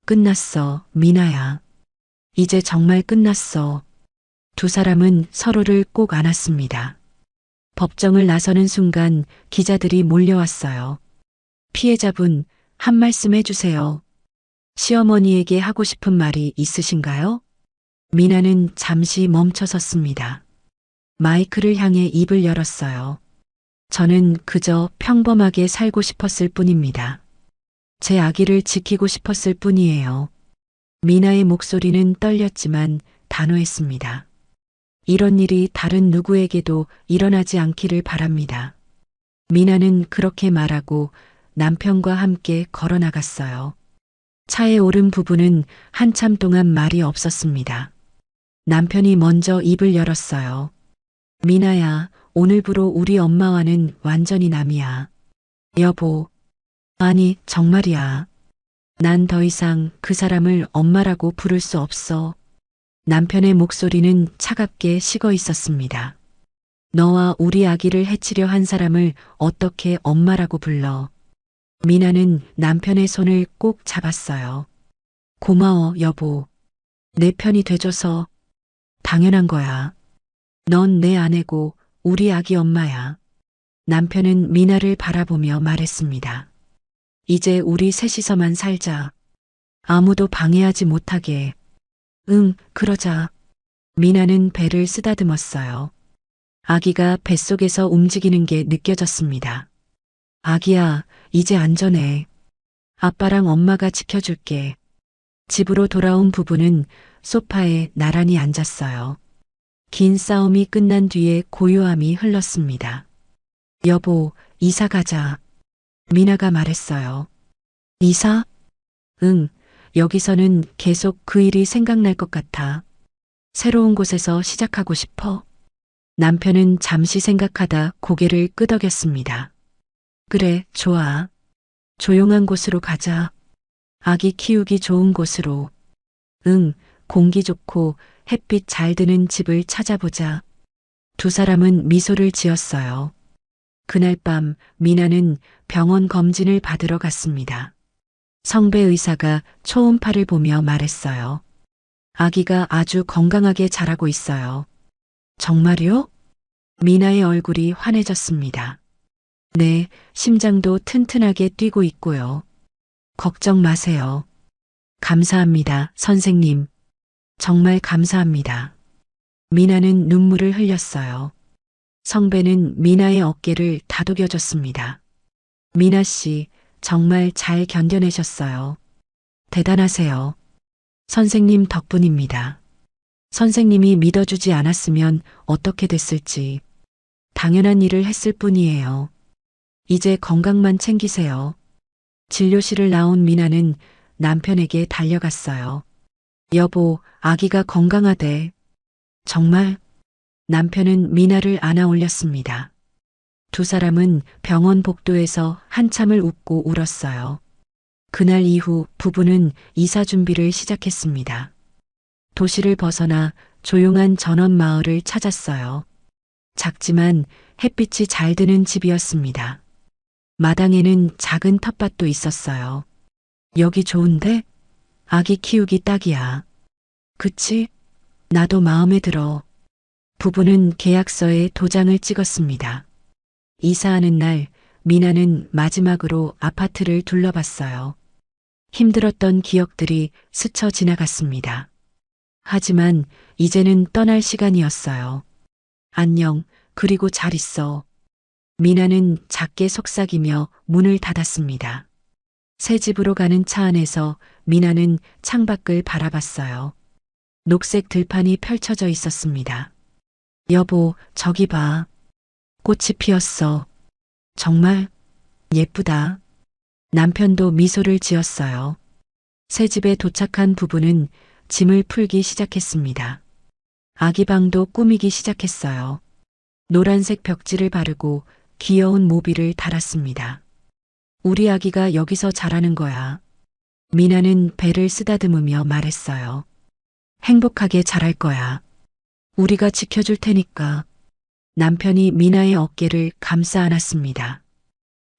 끝났어, 미나야. 이제 정말 끝났어. 두 사람은 서로를 꼭 안았습니다. 법정을 나서는 순간 기자들이 몰려왔어요. 피해자분, 한 말씀 해주세요. 시어머니에게 하고 싶은 말이 있으신가요? 미나는 잠시 멈춰섰습니다. 마이크를 향해 입을 열었어요. 저는 그저 평범하게 살고 싶었을 뿐입니다. 제 아기를 지키고 싶었을 뿐이에요. 미나의 목소리는 떨렸지만 단호했습니다. 이런 일이 다른 누구에게도 일어나지 않기를 바랍니다. 미나는 그렇게 말하고 남편과 함께 걸어 나갔어요. 차에 오른 부부는 한참 동안 말이 없었습니다. 남편이 먼저 입을 열었어요. 미나야, 오늘부로 우리 엄마와는 완전히 남이야. 여보. 아니, 정말이야. 난 더 이상 그 사람을 엄마라고 부를 수 없어. 남편의 목소리는 차갑게 식어 있었습니다. 너와 우리 아기를 해치려 한 사람을 어떻게 엄마라고 불러. 미나는 남편의 손을 꼭 잡았어요. 고마워, 여보. 내 편이 돼줘서. 당연한 거야. 넌 내 아내고 우리 아기 엄마야. 남편은 미나를 바라보며 말했습니다. 이제 우리 셋이서만 살자. 아무도 방해하지 못하게. 응, 그러자. 미나는 배를 쓰다듬었어요. 아기가 뱃속에서 움직이는 게 느껴졌습니다. 아기야, 이제 안전해. 아빠랑 엄마가 지켜줄게. 집으로 돌아온 부부는 소파에 나란히 앉았어요. 긴 싸움이 끝난 뒤에 고요함이 흘렀습니다. 여보, 이사 가자. 미나가 말했어요. 이사? 응, 여기서는 계속 그 일이 생각날 것 같아. 새로운 곳에서 시작하고 싶어. 남편은 잠시 생각하다 고개를 끄덕였습니다. 그래, 좋아. 조용한 곳으로 가자. 아기 키우기 좋은 곳으로. 응, 공기 좋고 햇빛 잘 드는 집을 찾아보자. 두 사람은 미소를 지었어요. 그날 밤 미나는 병원 검진을 받으러 갔습니다. 성배 의사가 초음파를 보며 말했어요. 아기가 아주 건강하게 자라고 있어요. 정말요? 미나의 얼굴이 환해졌습니다. 네, 심장도 튼튼하게 뛰고 있고요. 걱정 마세요. 감사합니다, 선생님. 정말 감사합니다. 미나는 눈물을 흘렸어요. 성배는 미나의 어깨를 다독여줬습니다. 미나 씨, 정말 잘 견뎌내셨어요. 대단하세요. 선생님 덕분입니다. 선생님이 믿어주지 않았으면 어떻게 됐을지 당연한 일을 했을 뿐이에요. 이제 건강만 챙기세요. 진료실을 나온 미나는 남편에게 달려갔어요. 여보, 아기가 건강하대. 정말? 남편은 미나를 안아 올렸습니다. 두 사람은 병원 복도에서 한참을 웃고 울었어요. 그날 이후 부부는 이사 준비를 시작했습니다. 도시를 벗어나 조용한 전원 마을을 찾았어요. 작지만 햇빛이 잘 드는 집이었습니다. 마당에는 작은 텃밭도 있었어요. 여기 좋은데? 아기 키우기 딱이야. 그치? 나도 마음에 들어. 부부는 계약서에 도장을 찍었습니다. 이사하는 날, 미나는 마지막으로 아파트를 둘러봤어요. 힘들었던 기억들이 스쳐 지나갔습니다. 하지만 이제는 떠날 시간이었어요. 안녕, 그리고 잘 있어. 미나는 작게 속삭이며 문을 닫았습니다. 새 집으로 가는 차 안에서 미나는 창밖을 바라봤어요. 녹색 들판이 펼쳐져 있었습니다. 여보, 저기 봐. 꽃이 피었어. 정말 예쁘다. 남편도 미소를 지었어요. 새 집에 도착한 부부는 짐을 풀기 시작했습니다. 아기 방도 꾸미기 시작했어요. 노란색 벽지를 바르고 귀여운 모비를 달았습니다. 우리 아기가 여기서 자라는 거야. 미나는 배를 쓰다듬으며 말했어요. 행복하게 자랄 거야. 우리가 지켜줄 테니까. 남편이 미나의 어깨를 감싸 안았습니다.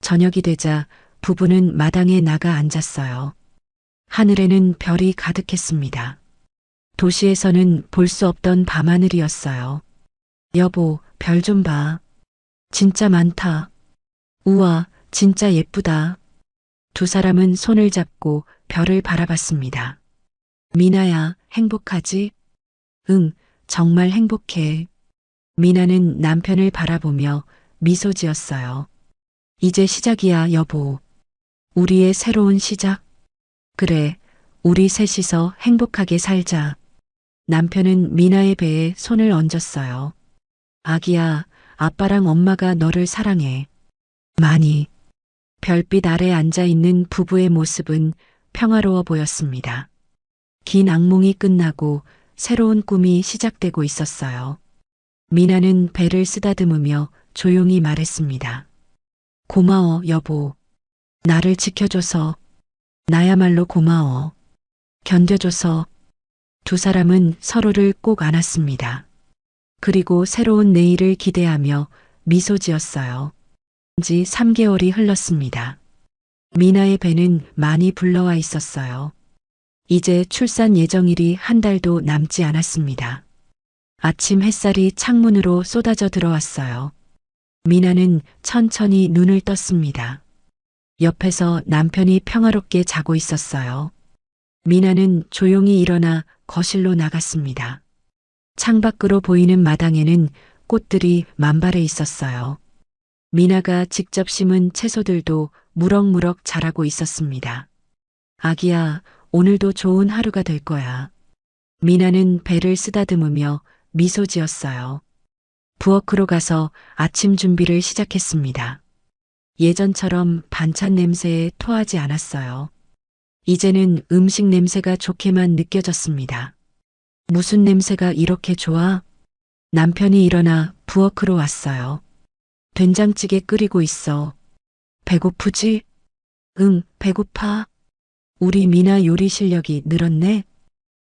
저녁이 되자 부부는 마당에 나가 앉았어요. 하늘에는 별이 가득했습니다. 도시에서는 볼 수 없던 밤하늘이었어요. 여보, 별 좀 봐. 진짜 많다. 우와, 진짜 예쁘다. 두 사람은 손을 잡고 별을 바라봤습니다. 미나야, 행복하지? 응, 정말 행복해. 미나는 남편을 바라보며 미소 지었어요. 이제 시작이야, 여보. 우리의 새로운 시작. 그래, 우리 셋이서 행복하게 살자. 남편은 미나의 배에 손을 얹었어요. 아기야, 아빠랑 엄마가 너를 사랑해. 많이. 별빛 아래 앉아 있는 부부의 모습은 평화로워 보였습니다. 긴 악몽이 끝나고 새로운 꿈이 시작되고 있었어요. 미나는 배를 쓰다듬으며 조용히 말했습니다. 고마워, 여보. 나를 지켜줘서. 나야말로 고마워. 견뎌줘서. 두 사람은 서로를 꼭 안았습니다. 그리고 새로운 내일을 기대하며 미소 지었어요. 지 3개월이 흘렀습니다. 미나의 배는 많이 불러와 있었어요. 이제 출산 예정일이 한 달도 남지 않았습니다. 아침 햇살이 창문으로 쏟아져 들어왔어요. 미나는 천천히 눈을 떴습니다. 옆에서 남편이 평화롭게 자고 있었어요. 미나는 조용히 일어나 거실로 나갔습니다. 창밖으로 보이는 마당에는 꽃들이 만발해 있었어요. 미나가 직접 심은 채소들도 무럭무럭 자라고 있었습니다. 아기야, 오늘도 좋은 하루가 될 거야. 미나는 배를 쓰다듬으며 미소 지었어요. 부엌으로 가서 아침 준비를 시작했습니다. 예전처럼 반찬 냄새에 토하지 않았어요. 이제는 음식 냄새가 좋게만 느껴졌습니다. 무슨 냄새가 이렇게 좋아? 남편이 일어나 부엌으로 왔어요. 된장찌개 끓이고 있어. 배고프지? 응, 배고파. 우리 미나 요리 실력이 늘었네.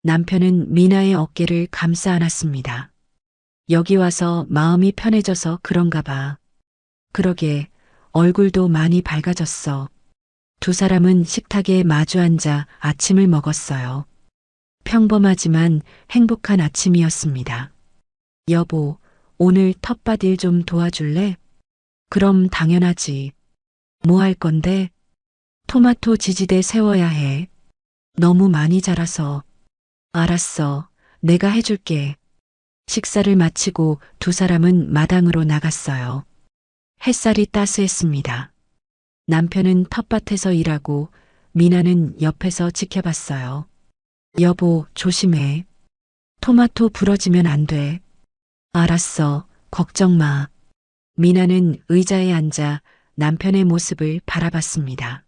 남편은 미나의 어깨를 감싸 안았습니다. 여기 와서 마음이 편해져서 그런가 봐. 그러게, 얼굴도 많이 밝아졌어. 두 사람은 식탁에 마주 앉아 아침을 먹었어요. 평범하지만 행복한 아침이었습니다. 여보, 오늘 텃밭 일 좀 도와줄래? 그럼 당연하지. 뭐 할 건데? 토마토 지지대 세워야 해. 너무 많이 자라서. 알았어. 내가 해줄게. 식사를 마치고 두 사람은 마당으로 나갔어요. 햇살이 따스했습니다. 남편은 텃밭에서 일하고 미나는 옆에서 지켜봤어요. 여보, 조심해. 토마토 부러지면 안 돼. 알았어. 걱정 마. 미나는 의자에 앉아 남편의 모습을 바라봤습니다.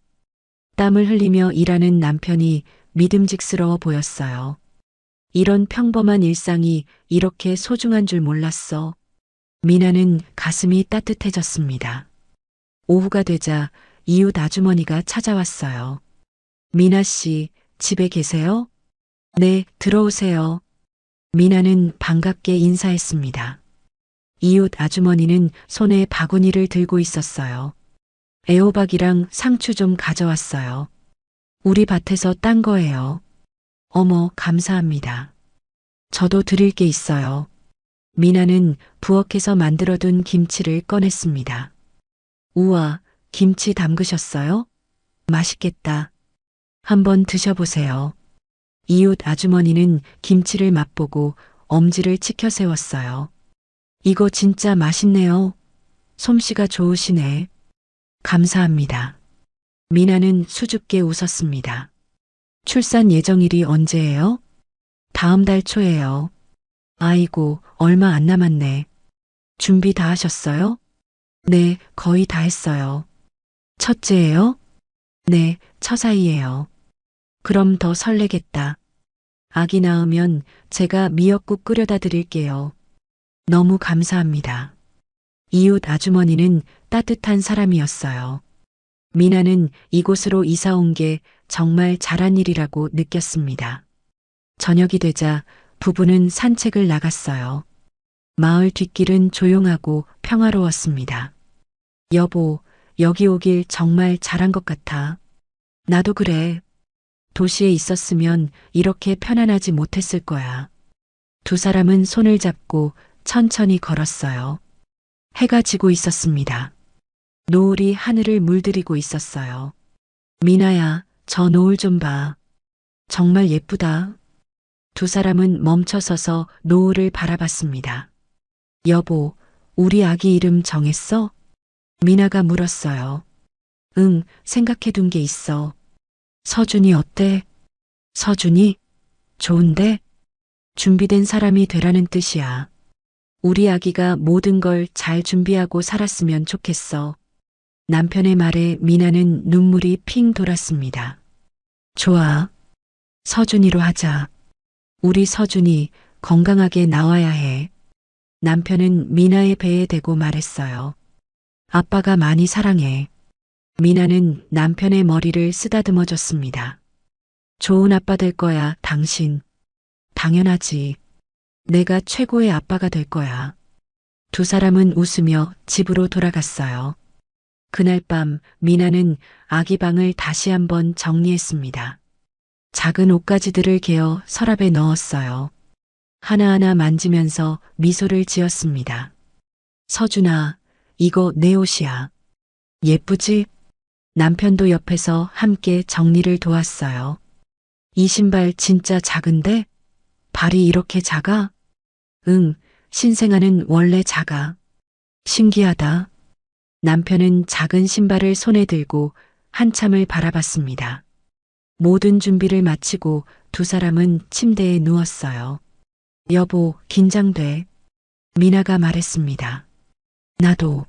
땀을 흘리며 일하는 남편이 믿음직스러워 보였어요. 이런 평범한 일상이 이렇게 소중한 줄 몰랐어. 미나는 가슴이 따뜻해졌습니다. 오후가 되자 이웃 아주머니가 찾아왔어요. 미나 씨, 집에 계세요? 네, 들어오세요. 미나는 반갑게 인사했습니다. 이웃 아주머니는 손에 바구니를 들고 있었어요. 애호박이랑 상추 좀 가져왔어요. 우리 밭에서 딴 거예요. 어머, 감사합니다. 저도 드릴 게 있어요. 미나는 부엌에서 만들어둔 김치를 꺼냈습니다. 우와, 김치 담그셨어요? 맛있겠다. 한번 드셔보세요. 이웃 아주머니는 김치를 맛보고 엄지를 치켜 세웠어요. 이거 진짜 맛있네요. 솜씨가 좋으시네. 감사합니다. 미나는 수줍게 웃었습니다. 출산 예정일이 언제예요? 다음 달 초예요. 아이고, 얼마 안 남았네. 준비 다 하셨어요? 네, 거의 다 했어요. 첫째예요? 네, 처사이예요. 그럼 더 설레겠다. 아기 낳으면 제가 미역국 끓여다 드릴게요. 너무 감사합니다. 이웃 아주머니는 따뜻한 사람이었어요. 미나는 이곳으로 이사 온 게 정말 잘한 일이라고 느꼈습니다. 저녁이 되자 부부는 산책을 나갔어요. 마을 뒷길은 조용하고 평화로웠습니다. 여보, 여기 오길 정말 잘한 것 같아. 나도 그래. 도시에 있었으면 이렇게 편안하지 못했을 거야. 두 사람은 손을 잡고 천천히 걸었어요. 해가 지고 있었습니다. 노을이 하늘을 물들이고 있었어요. 미나야, 저 노을 좀 봐. 정말 예쁘다. 두 사람은 멈춰서서 노을을 바라봤습니다. 여보, 우리 아기 이름 정했어? 미나가 물었어요. 응, 생각해둔 게 있어. 서준이 어때? 서준이? 좋은데? 준비된 사람이 되라는 뜻이야. 우리 아기가 모든 걸 잘 준비하고 살았으면 좋겠어. 남편의 말에 미나는 눈물이 핑 돌았습니다. 좋아. 서준이로 하자. 우리 서준이 건강하게 나와야 해. 남편은 미나의 배에 대고 말했어요. 아빠가 많이 사랑해. 미나는 남편의 머리를 쓰다듬어 줬습니다. 좋은 아빠 될 거야, 당신. 당연하지. 내가 최고의 아빠가 될 거야. 두 사람은 웃으며 집으로 돌아갔어요. 그날 밤 미나는 아기 방을 다시 한번 정리했습니다. 작은 옷가지들을 개어 서랍에 넣었어요. 하나하나 만지면서 미소를 지었습니다. 서준아, 이거 내 옷이야. 예쁘지? 남편도 옆에서 함께 정리를 도왔어요. 이 신발 진짜 작은데? 발이 이렇게 작아? 응, 신생아는 원래 작아. 신기하다. 남편은 작은 신발을 손에 들고 한참을 바라봤습니다. 모든 준비를 마치고 두 사람은 침대에 누웠어요. 여보, 긴장돼. 미나가 말했습니다. 나도.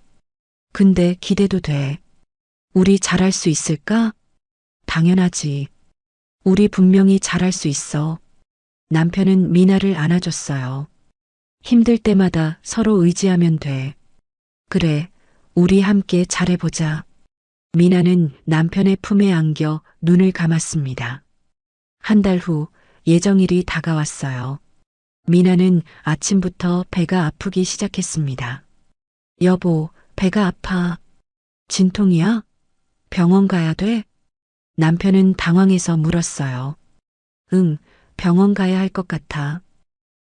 근데 기대도 돼. 우리 잘할 수 있을까? 당연하지. 우리 분명히 잘할 수 있어. 남편은 미나를 안아줬어요. 힘들 때마다 서로 의지하면 돼. 그래, 우리 함께 잘해보자. 미나는 남편의 품에 안겨 눈을 감았습니다. 한 달 후 예정일이 다가왔어요. 미나는 아침부터 배가 아프기 시작했습니다. 여보, 배가 아파. 진통이야? 병원 가야 돼? 남편은 당황해서 물었어요. 응, 병원 가야 할 것 같아.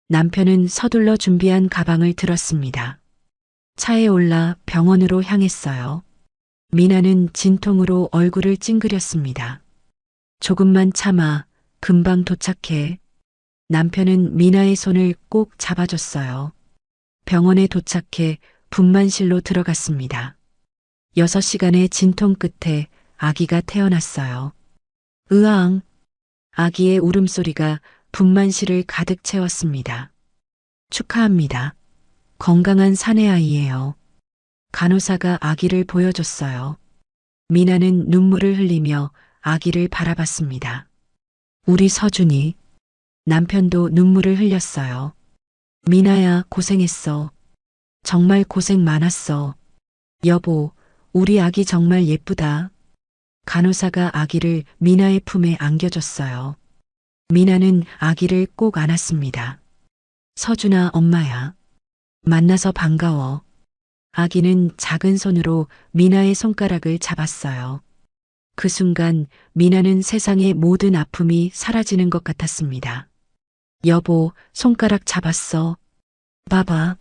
남편은 서둘러 준비한 가방을 들었습니다. 차에 올라 병원으로 향했어요. 미나는 진통으로 얼굴을 찡그렸습니다. 조금만 참아, 금방 도착해. 남편은 미나의 손을 꼭 잡아줬어요. 병원에 도착해 분만실로 들어갔습니다. 6시간의 진통 끝에 아기가 태어났어요. 으앙! 아기의 울음소리가 분만실을 가득 채웠습니다. 축하합니다. 건강한 사내아이예요. 간호사가 아기를 보여줬어요. 미나는 눈물을 흘리며 아기를 바라봤습니다. 우리 서준이. 남편도 눈물을 흘렸어요. 미나야, 고생했어. 정말 고생 많았어. 여보, 우리 아기 정말 예쁘다. 간호사가 아기를 미나의 품에 안겨줬어요. 미나는 아기를 꼭 안았습니다. 서준아, 엄마야. 만나서 반가워. 아기는 작은 손으로 미나의 손가락을 잡았어요. 그 순간 미나는 세상의 모든 아픔이 사라지는 것 같았습니다. 여보, 손가락 잡았어. 봐봐.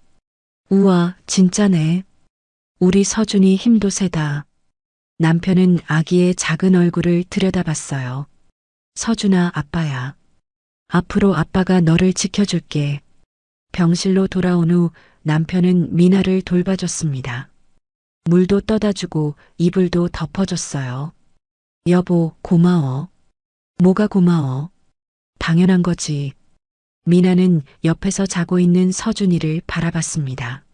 우와, 진짜네. 우리 서준이 힘도 세다. 남편은 아기의 작은 얼굴을 들여다봤어요. 서준아, 아빠야. 앞으로 아빠가 너를 지켜줄게. 병실로 돌아온 후 남편은 미나를 돌봐줬습니다. 물도 떠다주고 이불도 덮어줬어요. 여보, 고마워. 뭐가 고마워? 당연한 거지. 미나는 옆에서 자고 있는 서준이를 바라봤습니다.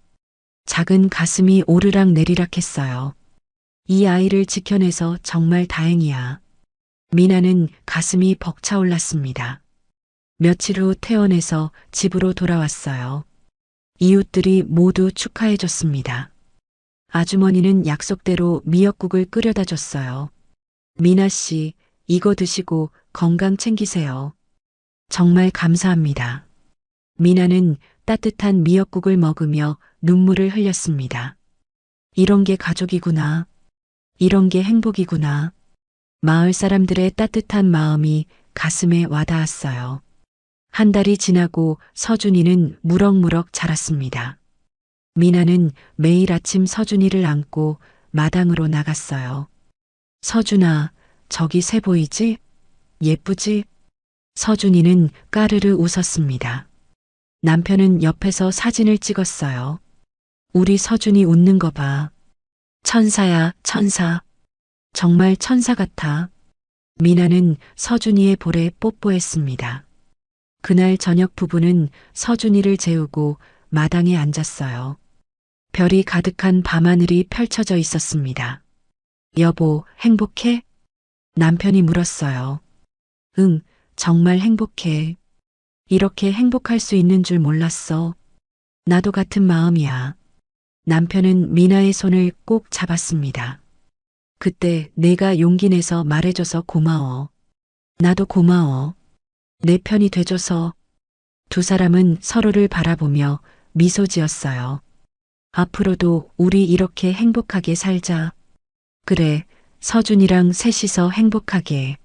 작은 가슴이 오르락 내리락 했어요. 이 아이를 지켜내서 정말 다행이야. 미나는 가슴이 벅차올랐습니다. 며칠 후 퇴원해서 집으로 돌아왔어요. 이웃들이 모두 축하해줬습니다. 아주머니는 약속대로 미역국을 끓여다 줬어요. 미나 씨, 이거 드시고 건강 챙기세요. 정말 감사합니다. 미나는 따뜻한 미역국을 먹으며 눈물을 흘렸습니다. 이런 게 가족이구나. 이런 게 행복이구나. 마을 사람들의 따뜻한 마음이 가슴에 와닿았어요. 한 달이 지나고 서준이는 무럭무럭 자랐습니다. 미나는 매일 아침 서준이를 안고 마당으로 나갔어요. 서준아, 저기 새 보이지? 예쁘지? 서준이는 까르르 웃었습니다. 남편은 옆에서 사진을 찍었어요. 우리 서준이 웃는 거 봐. 천사야, 천사. 정말 천사 같아. 미나는 서준이의 볼에 뽀뽀했습니다. 그날 저녁 부부는 서준이를 재우고 마당에 앉았어요. 별이 가득한 밤하늘이 펼쳐져 있었습니다. 여보, 행복해? 남편이 물었어요. 응, 정말 행복해. 이렇게 행복할 수 있는 줄 몰랐어. 나도 같은 마음이야. 남편은 미나의 손을 꼭 잡았습니다. 그때 내가 용기 내서 말해줘서 고마워. 나도 고마워. 내 편이 돼줘서. 두 사람은 서로를 바라보며 미소 지었어요. 앞으로도 우리 이렇게 행복하게 살자. 그래, 서준이랑 셋이서 행복하게.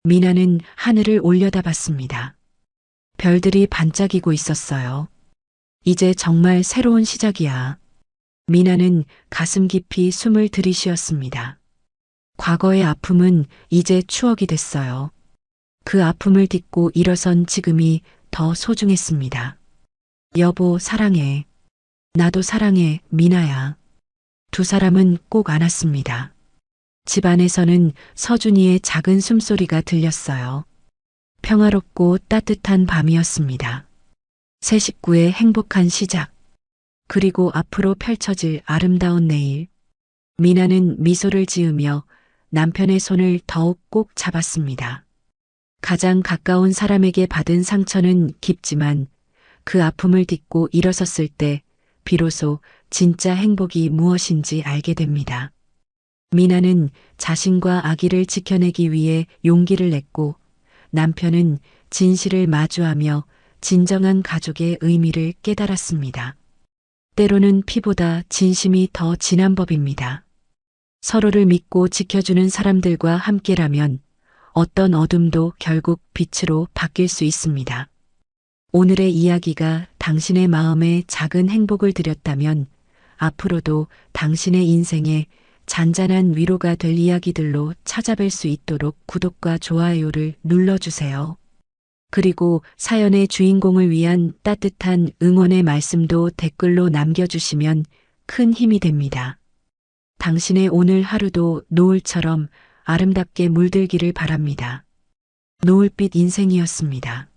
미나는 하늘을 올려다봤습니다. 별들이 반짝이고 있었어요. 이제 정말 새로운 시작이야. 미나는 가슴 깊이 숨을 들이쉬었습니다. 과거의 아픔은 이제 추억이 됐어요. 그 아픔을 딛고 일어선 지금이 더 소중했습니다. 여보, 사랑해. 나도 사랑해, 미나야. 두 사람은 꼭 안았습니다. 집안에서는 서준이의 작은 숨소리가 들렸어요. 평화롭고 따뜻한 밤이었습니다. 새 식구의 행복한 시작. 그리고 앞으로 펼쳐질 아름다운 내일. 미나는 미소를 지으며 남편의 손을 더욱 꼭 잡았습니다. 가장 가까운 사람에게 받은 상처는 깊지만 그 아픔을 딛고 일어섰을 때 비로소 진짜 행복이 무엇인지 알게 됩니다. 미나는 자신과 아기를 지켜내기 위해 용기를 냈고 남편은 진실을 마주하며 진정한 가족의 의미를 깨달았습니다. 때로는 피보다 진심이 더 진한 법입니다. 서로를 믿고 지켜주는 사람들과 함께라면 어떤 어둠도 결국 빛으로 바뀔 수 있습니다. 오늘의 이야기가 당신의 마음에 작은 행복을 드렸다면 앞으로도 당신의 인생에 잔잔한 위로가 될 이야기들로 찾아뵐 수 있도록 구독과 좋아요를 눌러주세요. 그리고 사연의 주인공을 위한 따뜻한 응원의 말씀도 댓글로 남겨주시면 큰 힘이 됩니다. 당신의 오늘 하루도 노을처럼 아름답게 물들기를 바랍니다. 노을빛 인생이었습니다.